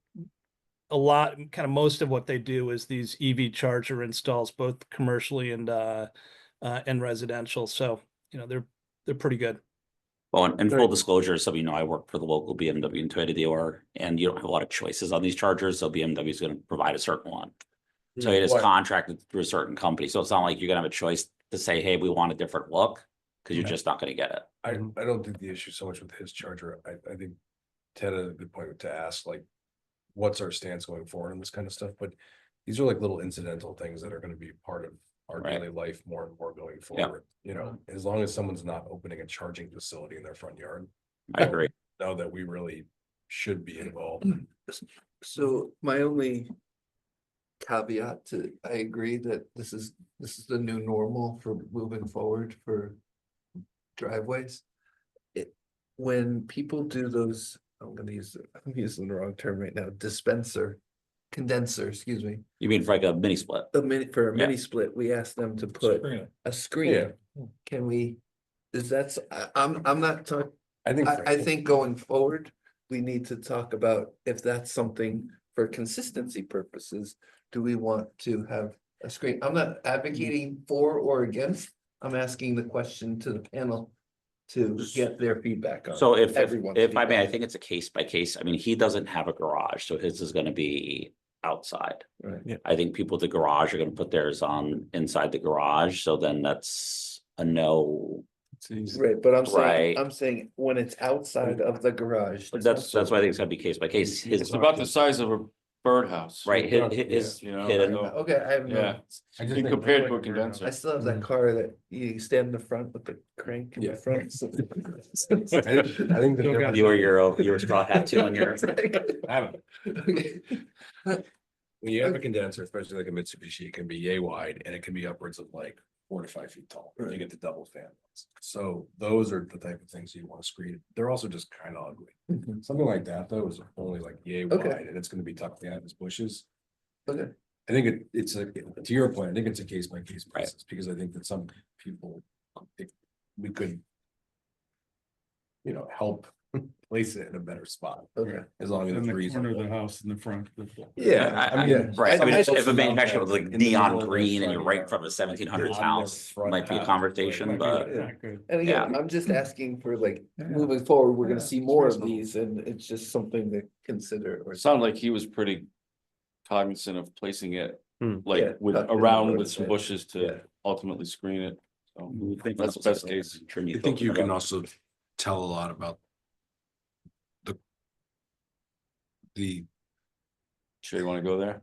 a lot, kind of most of what they do is these EV charger installs, both commercially and residential. So, they're pretty good. well, and full disclosure, so I work for the local BMW and Toyota dealer, and you don't have a lot of choices on these chargers, so BMW is going to provide a certain one. So it is What? contracted through a certain company, so it's not like you're gonna have a choice to say, hey, we want a different look, because you're just not gonna get it. I don't think the issue so much with his charger. I think Ted had a good point to ask, like, what's our stance going forward on this kind of stuff? But these are like little incidental things that are gonna be part of our Right. daily life more and more going forward. As long as someone's not opening a charging facility in their front yard, I agree. know that we really should be involved. So my only caveat to, I agree that this is the new normal for moving forward for driveways. When people do those, I'm using the wrong term right now, condenser, excuse me. You mean for like a mini split? For a Yeah. mini split, we asked them to put a screen. Can we, I'm not talking, I think going forward, we need to talk about if that's something for consistency purposes. Do we want to have a screen? I'm not advocating for or against. I'm asking the question to the panel to get their feedback on. So if everyone's I may, I feedback. think it's a case by case. I mean, he doesn't have a garage, so his is gonna be outside. Right. Yeah. I think people with the garage are gonna put theirs on inside the garage, so then that's a no. It's easy. Right, but Right. I'm saying when it's outside of the garage. But that's why I think it's gonna be case by case. His, It's about the size of a birdhouse. right, his, You know, hidden, so- Okay, I have Yeah. no, And compared to a condenser. I still have that car that you stand in the front with the crank in the Yeah. front. so- I think that your straw hat too on your. Okay. when you have a condenser, especially like a Mitsubishi, it can be yay wide and it can be upwards of like 4 to 5 feet tall. You get the double fan. So those are the type of things you want to screen. They're also just kind of ugly. Mhm. Something like that though is only like yay Okay. wide and it's gonna be tucked behind his bushes. Okay. I think it's a, to your point, I think it's a case by case Right. basis, because I think that some people, we could. Help place it in a better spot, Okay. as long as it's reasonable. house in the front. Yeah. I yeah. mean, right, I mean, I- if a manufacturer was like In the middle neon of the green and you're front right in yard. front of a 1700s On house, their might be a front conversation, house, but. And again, I'm just asking for like, moving forward, we're gonna see more of these and it's just something to consider or. It sounded like he was pretty cognizant of placing it Hmm. like Yeah, with tucked in the around road, with some yeah. bushes Yeah. to ultimately screen it. So I think that's the best case. I think you can also tell a lot about. The, Sure you wanna go there?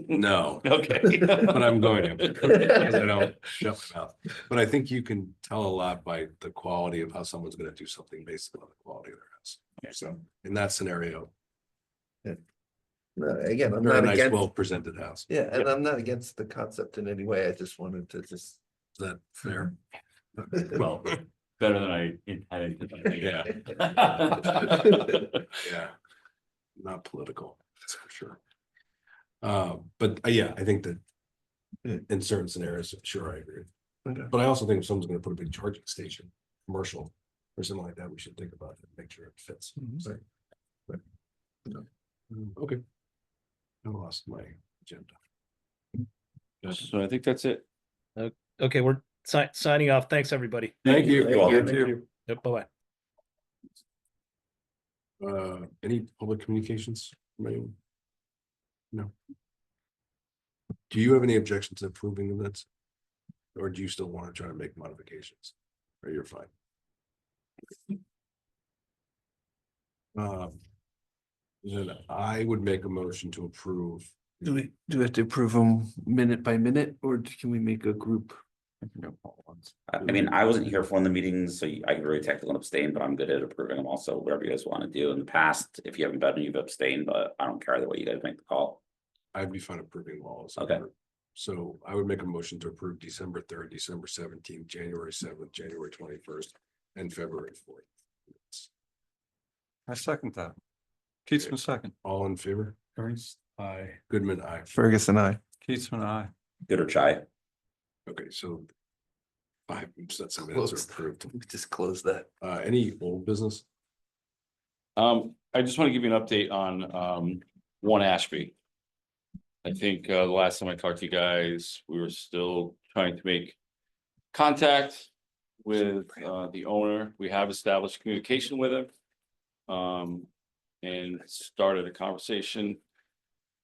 no, Okay. but I'm going to, because I don't shut my mouth. But I think you can tell a lot by the quality of how someone's gonna do something based on the quality of their house. So in that scenario, No, again, I'm very not nice, against, well presented house. yeah, and I'm not against the concept in any way. I just wanted to just. Is that fair? Well, better than I intended. Yeah. Yeah. Not political, that's for sure. But yeah, I think that. In certain scenarios, sure, I agree. Okay. But I also think if someone's gonna put a big charging station, commercial, or something like that, we should think about it, make sure it fits. So, but, okay. I lost my agenda. So I think that's it. Okay, we're signing off. Thanks, everybody. Thank you. Thank you. Yep, bye-bye. Any public communications? from anyone? No. Do you have any objections to approving the minutes? Or do you still want to try to make modifications? Or you're fine? Then I would make a motion to approve. Do we have to approve them minute by minute or can we make a group? I mean, I wasn't here for one of the meetings, so I can really technically abstain, but I'm good at approving them also, whatever you guys want to do. In the past, if you haven't been, you've abstained, but I don't care either way you guys make the call. I'd be fine approving walls. Okay. So I would make a motion to approve December 3rd, December 17th, January 7th, January 21st, and February 4th. I second that. Keatsman second. All in favor? Ernst, aye. Goodman, aye. Ferguson, I. Keatsman, aye. Good or chai? Okay, so 5 sets of minutes are Closed. approved. We just close that. Any old business? I just want to give you an update on One Ashby. I think the last time I talked to you guys, we were still trying to make contact with the owner. We have established communication with him. And started a conversation.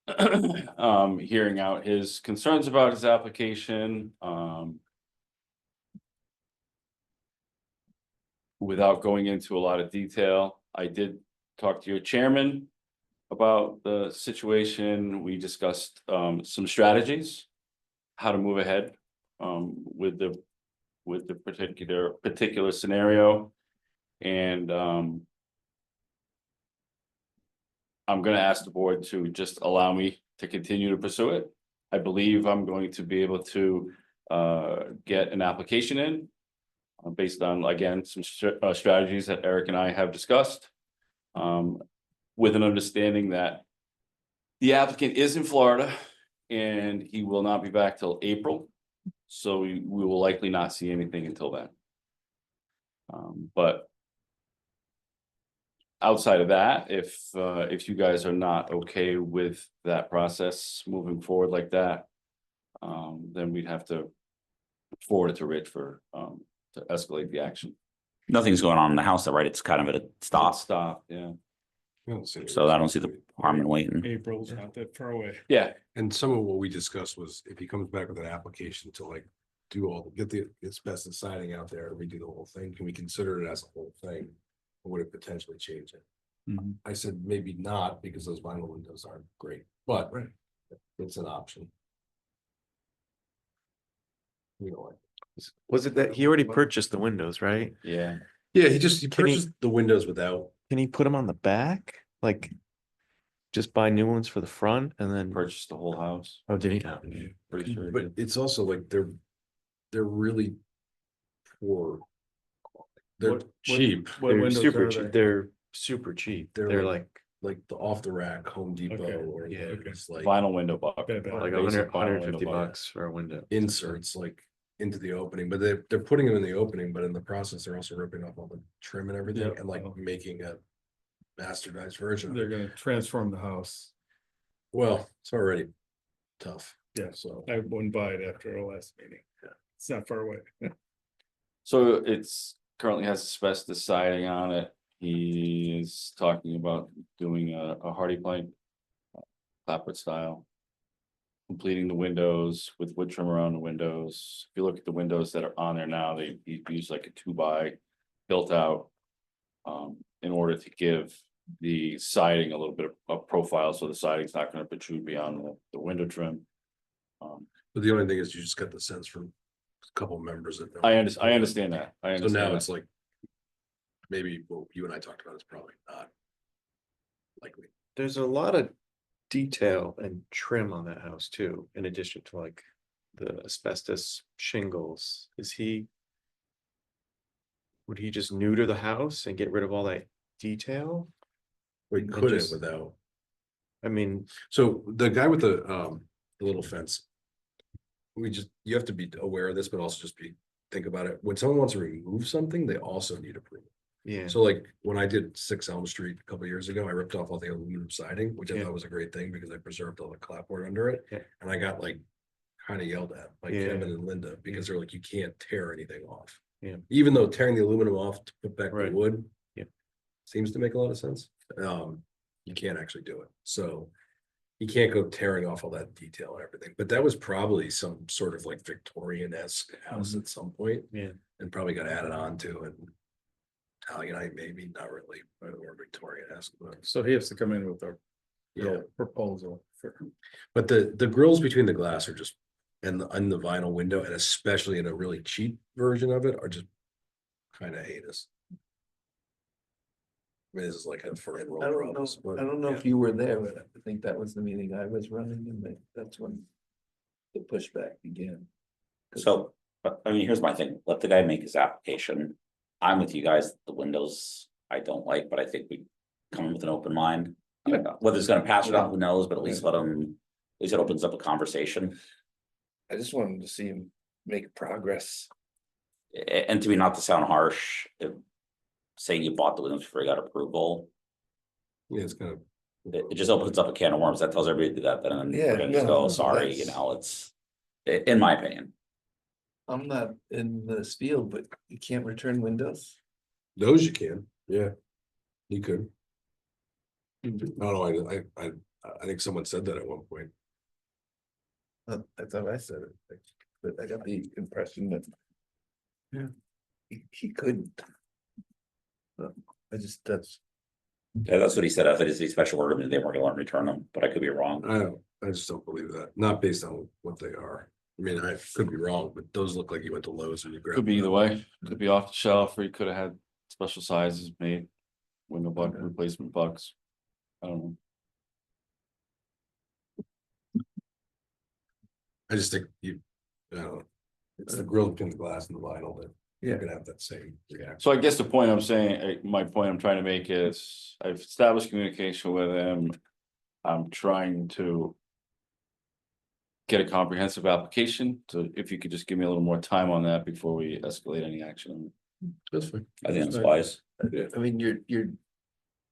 Hearing out his concerns about his application. Without going into a lot of detail, I did talk to your chairman about the situation. We discussed some strategies, how to move ahead with the particular scenario. And I'm gonna ask the board to just allow me to continue to pursue it. I believe I'm going to be able to get an application in. Based on, again, some strategies that Eric and I have discussed. With an understanding that the applicant is in Florida and he will not be back till April. So we will likely not see anything until then. But outside of that, if you guys are not okay with that process moving forward like that, then we'd have to forward it to Rich for to escalate the action. Nothing's going on in the house, though, right? It's kind of at a stop, Stop, yeah. so I don't see the harm in waiting. April's not that far away. Yeah, And some of what we discussed was if he comes back with an application to like get the asbestos siding out there and redo the whole thing, can we consider it as a whole thing? Or would it potentially change it? I said maybe not because those vinyl windows aren't great, but it's an option. You know, Was it that he already purchased the windows, right? yeah. yeah, he Can he- purchased the windows without. Can he put them on the back? Like, just buy new ones for the front and then? Purchase the whole house. Oh, did he? Pretty sure. he But did. it's also like they're really poor. They're cheap. They're super cheap. They're super cheap. They're They're like the off the rack Home Depot Okay. or Yeah. it's like Vinyl window box. Okay, but like Basic 100, vinyl window 150 box. bucks for a window. inserts like into the opening, but they're putting them in the opening, but in the process, they're also ripping off all the trim and everything Yep. and like making a bastardized version of they're it. gonna transform the house. Well, it's already tough. Yeah. So I wouldn't buy it after our last meeting. Yeah. It's not far away. So it's currently has asbestos siding on it. He is talking about doing a hardy plank. Clapboard style. Completing the windows with wood trim around the windows. If you look at the windows that are on there now, they use like a 2x built out. In order to give the siding a little bit of profile, so the siding's not gonna protrude beyond the window trim. but the only thing is you just got the sense from a couple members that. I understand that. I So understand. now that. it's like. Maybe what you and I talked about is probably not. Likely. There's a lot of detail and trim on that house too, in addition to like the asbestos shingles. Would he just neuter the house and get rid of all that detail? We And couldn't just- without. I mean, So the guy with the little fence. You have to be aware of this, but also just think about it. When someone wants to remove something, they also need approval. yeah, So like when I did 6 Elm Street a couple years ago, I ripped off all the aluminum siding, which I Yeah. thought was a great thing because I preserved all the clapboard under it. Yeah. And I got like kind of yelled at by Yeah. Kevin and Linda because they're like, you can't tear anything off. Yeah. Even though tearing the aluminum off to put back the Right. wood. Yeah. Seems to make a lot of sense. You can't actually do it. So you can't go tearing off all that detail and everything, but that was probably some sort of like Victorian-esque house at some point. Yeah. And probably got added on to and Italianite, maybe not really, or Victorian-esque, but So he has to come in with a yeah. real proposal for. But the grills between the glass are just, and the vinyl window, and especially in a really cheap version of it, are just kind of heinous. I mean, this is like a for enroll problems, but I don't know if you were there, but I think that was the meeting I was running and that's when the pushback began. So, but I mean, here's my thing, let the guy make his application. I'm with you guys, the windows I don't like, but I think we come in with an open mind. Whether it's gonna pass or not, who knows, but at least let him, at least it opens up a conversation. I just wanted to see him make progress. And to me, not to sound harsh, saying you bought the windows before you got approval, yeah, it's kind of. it just opens up a can of worms. That tells everybody to do that, then Yeah, we're gonna just no, go, sorry, you that's- know, it's, in my opinion. I'm not in this field, but you can't return windows. Those you can, yeah. You could. I don't know, I think someone said that at one point. I thought I said it, but I got the impression that. Yeah. He couldn't. That's. Yeah, that's what he said. I thought he special ordered them, they weren't gonna let him return them, but I could be wrong. I just don't believe that, not based on what they are. I mean, I could be wrong, but those look like you went to Lowe's and you grabbed. Could be either them. way, could be off the shelf, or you could have had special sizes made, window buck replacement bucks. I don't know. I just think it's the grill between the glass and the vinyl that Yeah. you're gonna have that same reaction. So I guess the point I'm saying, my point I'm trying to make is, I've established communication with him. I'm trying to get a comprehensive application, so if you could just give me a little more time on that before we escalate any action. That's fine. I think that's wise. I mean, you're,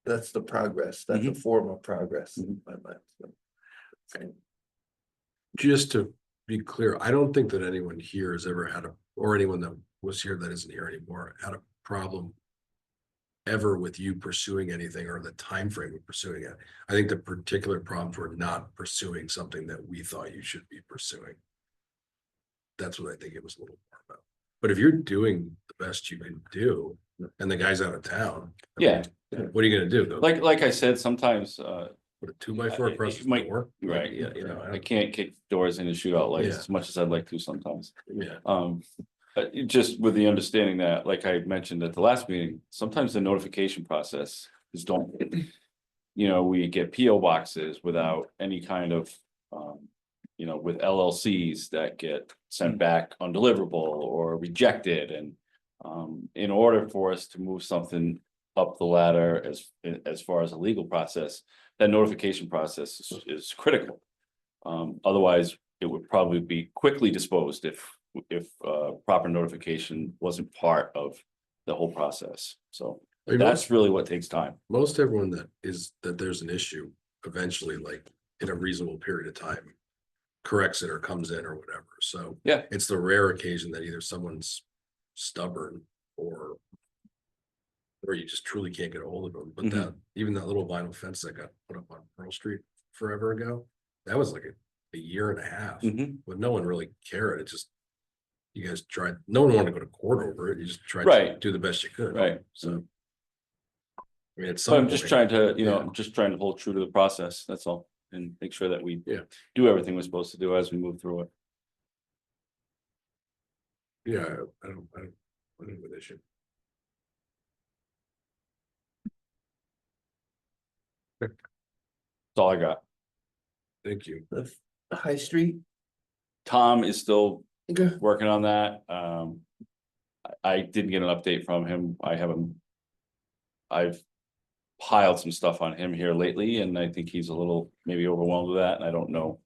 that's the progress. That's a form of progress in my mind. So. Just to be clear, I don't think that anyone here has ever had or anyone that was here that isn't here anymore, had a problem ever with you pursuing anything or the time frame of pursuing it. I think the particular problems were not pursuing something that we thought you should be pursuing. That's what I think it was a little more about. But if you're doing the best you can do and the guy's out of town. I Yeah. mean, what are you gonna do? Go Like I said, sometimes, put a 2x4 across it the might- door? right, Yeah, you know, I can't kick doors in and shoot out lights Yeah. as much as I'd like to sometimes. yeah. But just with the understanding that, like I mentioned at the last meeting, sometimes the notification process is don't. We get PO boxes without any kind of, with LLCs that get sent back undeliverable or rejected, and. In order for us to move something up the ladder as far as a legal process, that notification process is critical. Otherwise, it would probably be quickly disposed if proper notification wasn't part of the whole process. So I mean, that's really what takes time. most everyone that there's an issue eventually, like in a reasonable period of time, corrects it or comes in or whatever. So Yeah. it's the rare occasion that either someone's stubborn or you just truly can't get a hold of them. But that even that little vinyl fence that got put up on Pearl Street forever ago, that was like a year and a half, but no one really cared. It just, you guys tried, no one wanted to go to court over it. You just tried to Right. do the best you could. Right. So. I mean, it's So I'm just trying to, yeah. I'm just trying to hold true to the process, that's all, and make sure that we Yeah. do everything we're supposed to do as we move through it. Yeah, I don't have an issue. That's all I got. Thank you. The High Street. Tom is still Okay. working on that. I didn't get an update from him. I've piled some stuff on him here lately, and I think he's a little maybe overwhelmed with that, and I don't know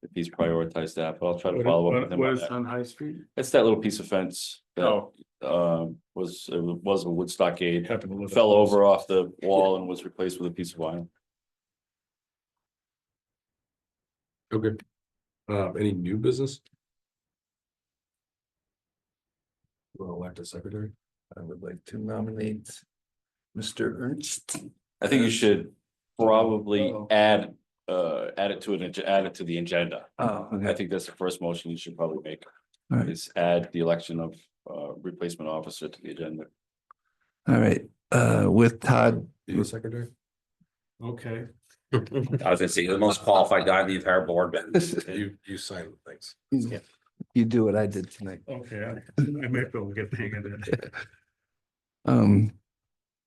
if he's prioritized that, but I'll try to follow up with him What on is that. on High Street? It's that little piece of fence that Oh, was a wood stockade, happened to live. fell over off the wall and was replaced with a piece of vinyl. Okay. Any new business? Well, elect a secretary. I would like to nominate Mr. Ernst. I think you should probably Oh. add it to the agenda. Oh, I okay. think that's the first motion you should probably make, All right. is add the election of replacement officer to the agenda. All right, with Todd, You secretary? Okay. I was gonna say, you're the most qualified guy in the entire board. You sign the things. you do what I did tonight. Okay, I may be able to get the hang of it.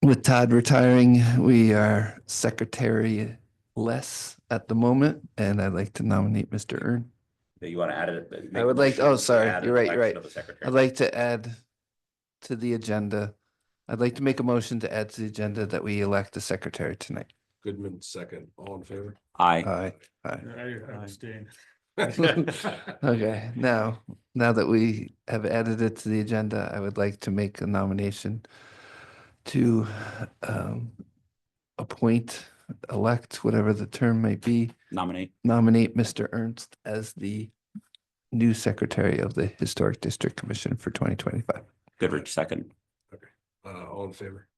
With Todd retiring, we are secretary less at the moment, and I'd like to nominate Mr. Ern. You want to add it? make I would a like, motion oh, to sorry, add an you're right, you're election right. of a secretary. I'd like to add to the agenda. I'd like to make a motion to add to the agenda that we elect a secretary tonight. Goodman, second. All in favor? Aye. Aye. I abstain. Okay, now that we have added it to the agenda, I would like to make a nomination to appoint, elect, whatever the term might be, Nominate. nominate Mr. Ernst as the new secretary of the Historic District Commission for 2025. Goodrich, second. All in favor?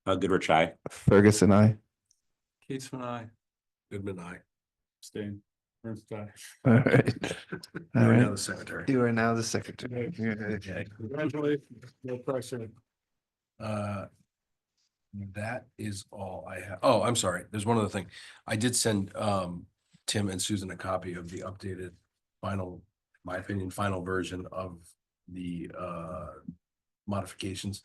Goodrich, aye. Ferguson, I. Keats and I. Goodman, aye. Abstain. Ernst, aye. All right. You All are now right. the secretary. You are now the secretary. Okay. Congratulations. No pressure. That is all I have. Oh, I'm sorry. There's one other thing. I did send Tim and Susan a copy of the updated final, in my opinion, final version of the modifications.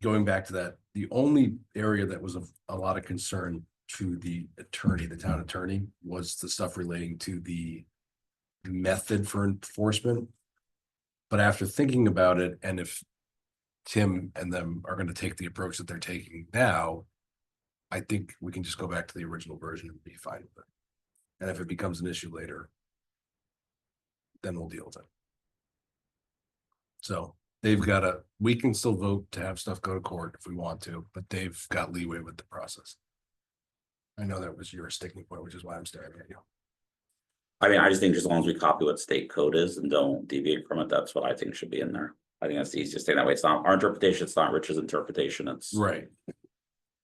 Going back to that, the only area that was of a lot of concern to the attorney, the town attorney, was the stuff relating to the method for enforcement. But after thinking about it, and if Tim and them are gonna take the approach that they're taking now, I think we can just go back to the original version and be fine with it. And if it becomes an issue later, then we'll deal with it. So they've we can still vote to have stuff go to court if we want to, but they've got leeway with the process. I know that was your sticking point, which is why I'm staring at you. I mean, I just think as long as we copy what state code is and don't deviate from it, that's what I think should be in there. I think that's the easiest thing. That way it's not our interpretation, it's not Rich's interpretation, it's. Right.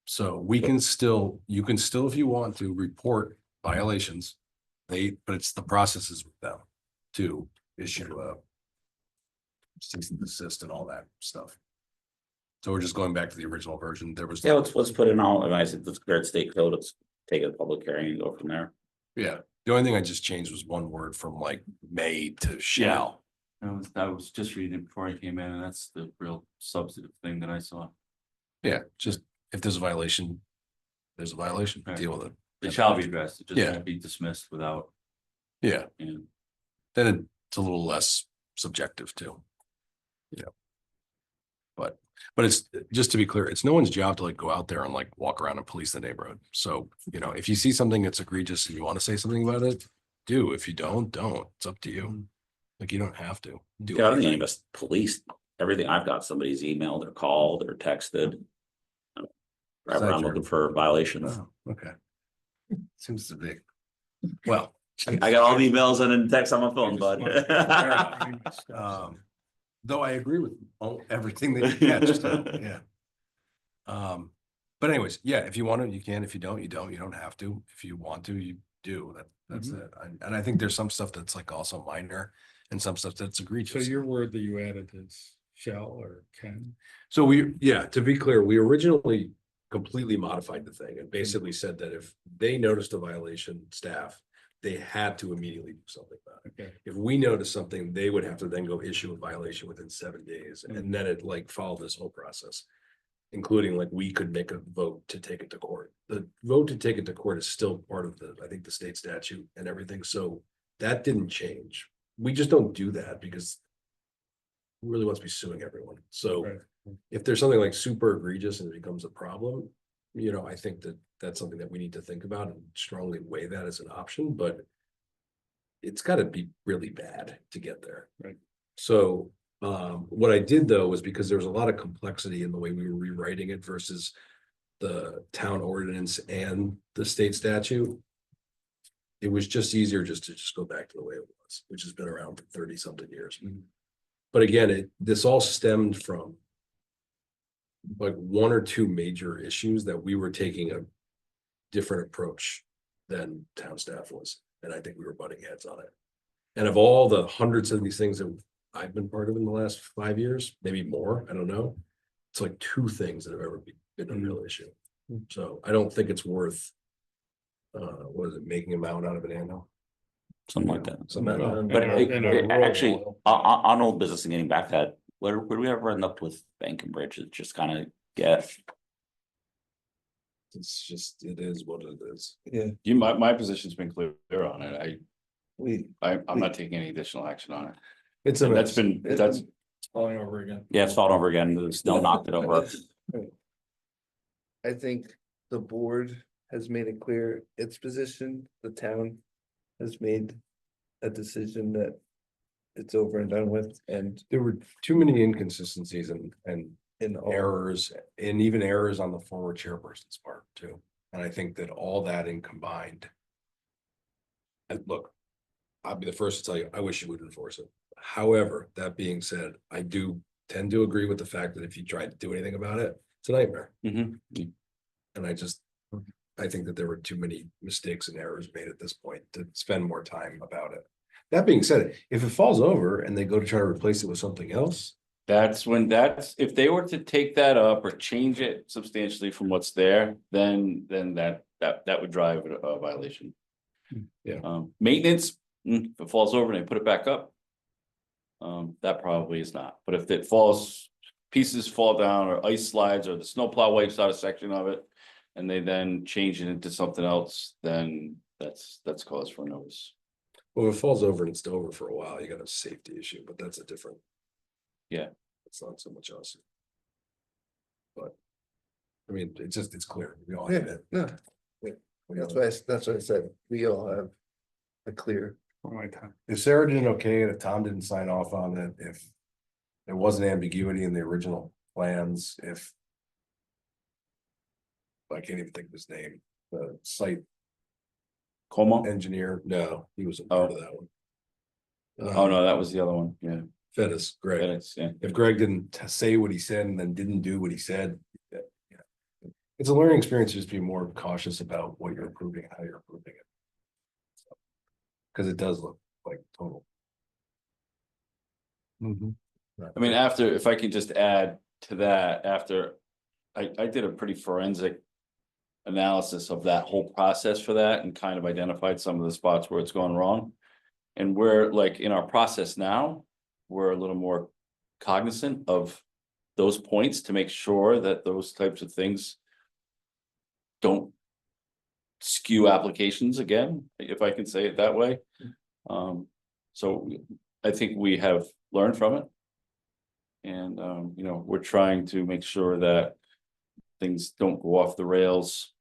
So we can still, you can still, if you want to, report violations. But it's the processes with them to issue a cease and desist and all that stuff. So we're just going back to the original version. There was. Yeah, let's put in all, I said, let's create state code, let's take it to public hearing and go from there. Yeah, the only thing I just changed was one word from like may to shall. I was just reading it before I came in, and that's the real substantive thing that I saw. Yeah, just if there's a violation, there's a violation, Right. deal with it. It shall be addressed, it just Yeah. won't be dismissed without, Yeah, you know. then it's a little less subjective too. Yeah. But it's, just to be clear, it's no one's job to like go out there and like walk around and police the neighborhood. So, you know, if you see something that's egregious and you want to say something about it, do. If you don't. It's up to you. Like, you don't have to do Yeah, I don't think anything. any of us police everything I've got, somebody's emailed or called or texted. Drive around looking for violations. Oh, okay. Seems to be. Well. I got all the emails and texts on my phone, bud. Though I agree with everything that you catch, so, yeah. But anyways, yeah, if you want to, you can. If you don't, you don't. You don't have to. If you want to, you do. That's it. And I think there's some stuff that's like also minor and some stuff that's egregious. So your word that you added is shall or can? So to be clear, we originally completely modified the thing and basically said that if they noticed a violation, staff, they had to immediately do something about it. Okay. If we noticed something, they would have to then go issue a violation within 7 days. And then it like followed this whole process, including like we could make a vote to take it to court. The vote to take it to court is still part of I think the state statute and everything. So that didn't change. We just don't do that because who really wants to be suing everyone? So Right. if there's something like super egregious and it becomes a problem, you know, I think that that's something that we need to think about and strongly weigh that as an option, but it's got to be really bad to get there. Right. So what I did though was because there was a lot of complexity in the way we were rewriting it versus the town ordinance and the state statute. It was just easier to go back to the way it was, which has been around for 30 something years. But again, this all stemmed from like one or two major issues that we were taking a different approach than town staff was. And I think we were butting heads on it. And of all the hundreds of these things that I've been part of in the last 5 years, maybe more, I don't know. It's like two things that have ever been a real issue. So I don't think it's worth, what is it, making a mound out of an anthill? Something like that. Something like that. But And actually, on old business and getting back to that, where do we ever end up with Bank and Bridge? It just kind of get. It's just, it is what it is. You, my position's been clear on it. We, I'm not taking any additional action on it. It's a That's mess. that's, Falling over again. Yeah, it's fallen over again. The snow knocked it over. I think the board has made it clear its position, the town has made a decision that it's over and done with, and There were too many inconsistencies and in all. errors, and even errors on the former chairperson's part too. And I think that all that in combined. And look, I'll be the first to tell you, I wish you would enforce it. However, that being said, I do tend to agree with the fact that if you try to do anything about it, it's a nightmare. Mhm. And I think that there were too many mistakes and errors made at this point to spend more time about it. That being said, if it falls over and they go to try to replace it with something else, if they were to take that up or change it substantially from what's there, then that would drive a violation. Yeah. Maintenance, if it falls over and they put it back up. That probably is not, but if it falls, pieces fall down or ice slides or the snowplow wipes out a section of it. And they then change it into something else, then that's cause for notice. Well, if it falls over and it's over for a while, you got a safety issue, but that's a different. Yeah. It's not so much us. But. I mean, it's clear, we all have it. No. That's what I said. We all have a clear. If Sarah did okay, and if Tom didn't sign off on it, if. There wasn't ambiguity in the original plans, if. I can't even think of his name, the site Como? engineer, no, he wasn't part of that one. Oh, no, that was the other one, yeah. Fettis, Greg. Minutes, yeah. If Greg didn't say what he said and then didn't do what he said. Yeah. It's a learning experience, just be more cautious about what you're approving and how you're approving it. Cause it does look like total. I mean, after, if I could just add to that, after I did a pretty forensic analysis of that whole process for that and kind of identified some of the spots where it's gone wrong. And we're like in our process now, we're a little more cognizant of those points to make sure that those types of things don't skew applications again, if I can say it that way. So I think we have learned from it. And, you know, we're trying to make sure that things don't go off the rails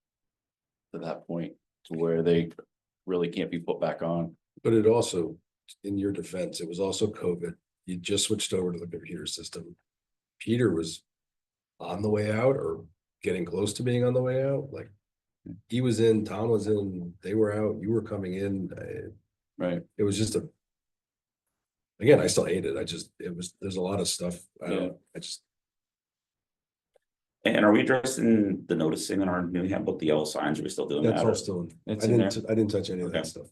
to that point to where they really can't be put back on. But it also, in your defense, it was also COVID. You just switched over to the computer system. Peter was on the way out or getting close to being on the way out. Like he was in, Tom was in, they were out, you were coming in. Right. It was just a. Again, I still hate it. There's a lot of stuff. I just. And are we addressing the noticing in our new handbook, the yellow signs? Are we still doing that? That's or- all still, I It's in didn't touch any of that Okay. stuff.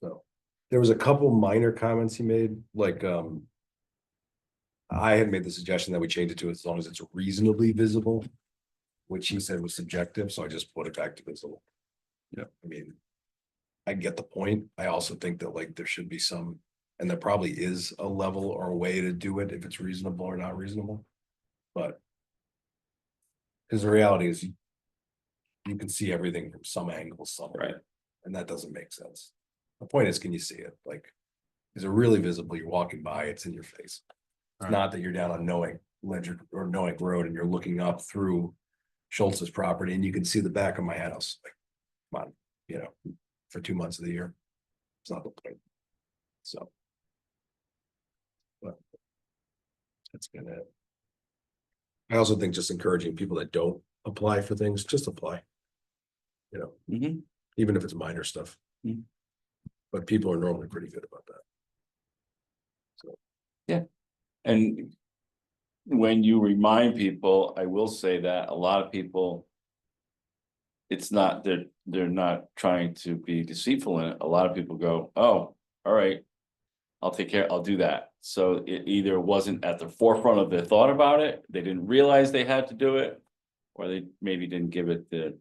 So, there was a couple minor comments he made, like, I had made the suggestion that we change it to as long as it's reasonably visible. Which he said was subjective, so I just put it back to visible. Yeah, I mean. I get the point. I also think that like there should be some, and there probably is a level or a way to do it if it's reasonable or not reasonable. But. Cause the reality is. You can see everything from some angles somewhere. Right. And that doesn't make sense. The point is, can you see it? Like. Is it really visible? You're walking by, it's in your face. It's not that you're down on Knowing Ledger or Knowing Road and you're looking up through. Schultz's property and you can see the back of my house. Like, come on, you know, for 2 months of the year. It's not the point. So. But. That's been it. I also think just encouraging people that don't apply for things, just apply. You know, Mhm. even if it's minor stuff. Mhm. But people are normally pretty good about that. And when you remind people, I will say that a lot of people. It's not, they're not trying to be deceitful in it. A lot of people go, oh, all right. I'll take care, I'll do that. So it either wasn't at the forefront of their thought about it, they didn't realize they had to do it. Or they maybe didn't give it the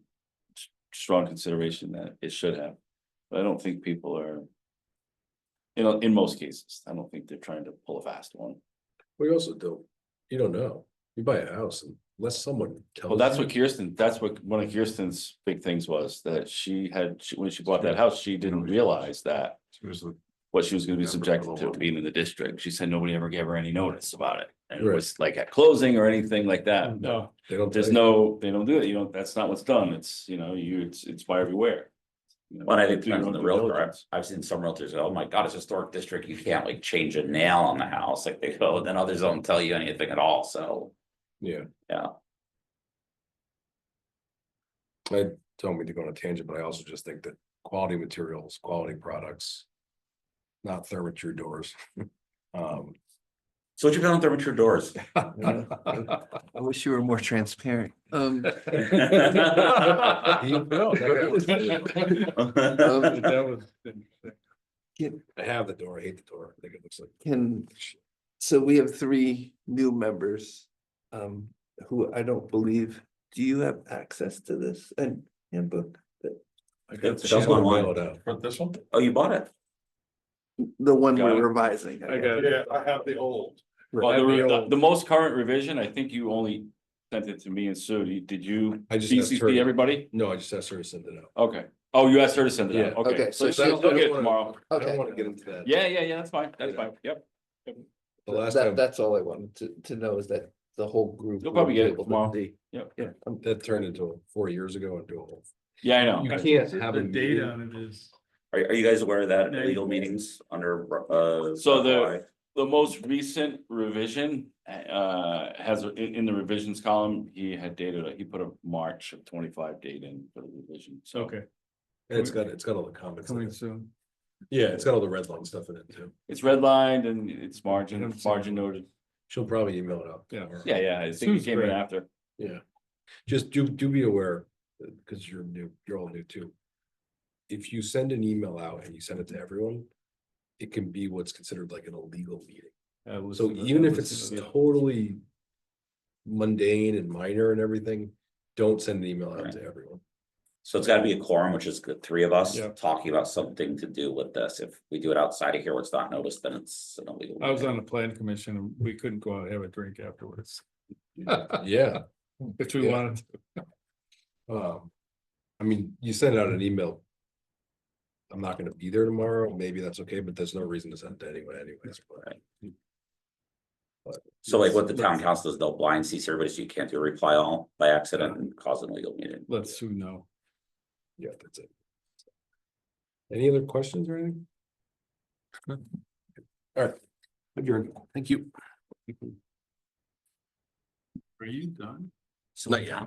strong consideration that it should have. But I don't think people are. You know, in most cases, I don't think they're trying to pull a fast one. We also you don't know, you buy a house unless someone tells. Well, that's you. what Kirsten, that's what one of Kirsten's big things was, that when she bought that house, she didn't realize that. What she was gonna be subjected to being in the district. She said nobody ever gave her any notice about it. And it Right. was like at closing or anything like that. No, they don't. There's tell you. they don't do it. You don't, that's not what's done. It's, you know, it's by everywhere. You know, Well, I think it do your depends on own the due realtor. diligence. I've seen some realtors go, oh my God, it's a historic district. You can't like change a nail on the house. Like they go, then others don't tell you anything at all. So, Yeah. yeah. I don't mean to go on a tangent, but I also just think that quality materials, quality products. Not thermature doors. So what you got on thermature doors? I wish you were more transparent. I have the door, I hate the door, I think it looks like. So we have 3 new members. Who I don't believe, do you have access to this and handbook? I got It's just online. mail it out. For this one? Oh, you bought it? The one Got it. we're revising. I got it. Yeah, I have the old. Well, the most current revision, I think you only sent it to me and Sue. Did you I just asked her. BCC everybody? No, I just asked her to send it out. Okay, Oh, you asked her to send it out, Yeah. okay, Okay, so so she'll she'll- get it tomorrow. I Okay. don't want to get into that. Yeah, that's fine, that's Yeah. fine, yep. The last time, That's all I wanted to know is that the whole group. You'll probably will be get it able to tomorrow. see. Yep. Yeah. that turned into 4 years ago into a whole. Yeah, I know. You can't have a The data meeting. on it is. Are you guys aware of that Yeah. legal meetings under, So FY? the most recent revision, has, in the revisions column, he had dated, he put a March of 25 date in for the revision, so. Okay. And it's got all the comments. in Coming it. soon. Yeah, it's got all the red line stuff in it too. It's redlined and it's Haven't seen margin it. noted. She'll probably email it out. Yeah. tomorrow. Yeah, I think it Sue's came in great. after. Yeah, just do be aware, because you're new, you're all new too. If you send an email out and you send it to everyone, it can be what's considered like an illegal meeting. So even if it's totally mundane and minor and everything, don't send an email out to everyone. So it's gotta be a quorum, which is the three of us Yeah. talking about something to do with this. If we do it outside of here where it's not noticed, then it's an illegal. I was meeting. on the plan commission and we couldn't go out and have a drink afterwards. Yeah, If we Yeah. wanted to. I mean, you send out an email. I'm not gonna be there tomorrow, maybe that's okay, but there's no reason to send it to anyone anyways. Right. But So like what the town council does, they'll blind CC everybody, so you can't do a reply all by accident and cause an illegal meeting. Let Sue know. yeah, that's it. Any other questions or anything? All right, adjourned. Thank you. Are you done? Not yet.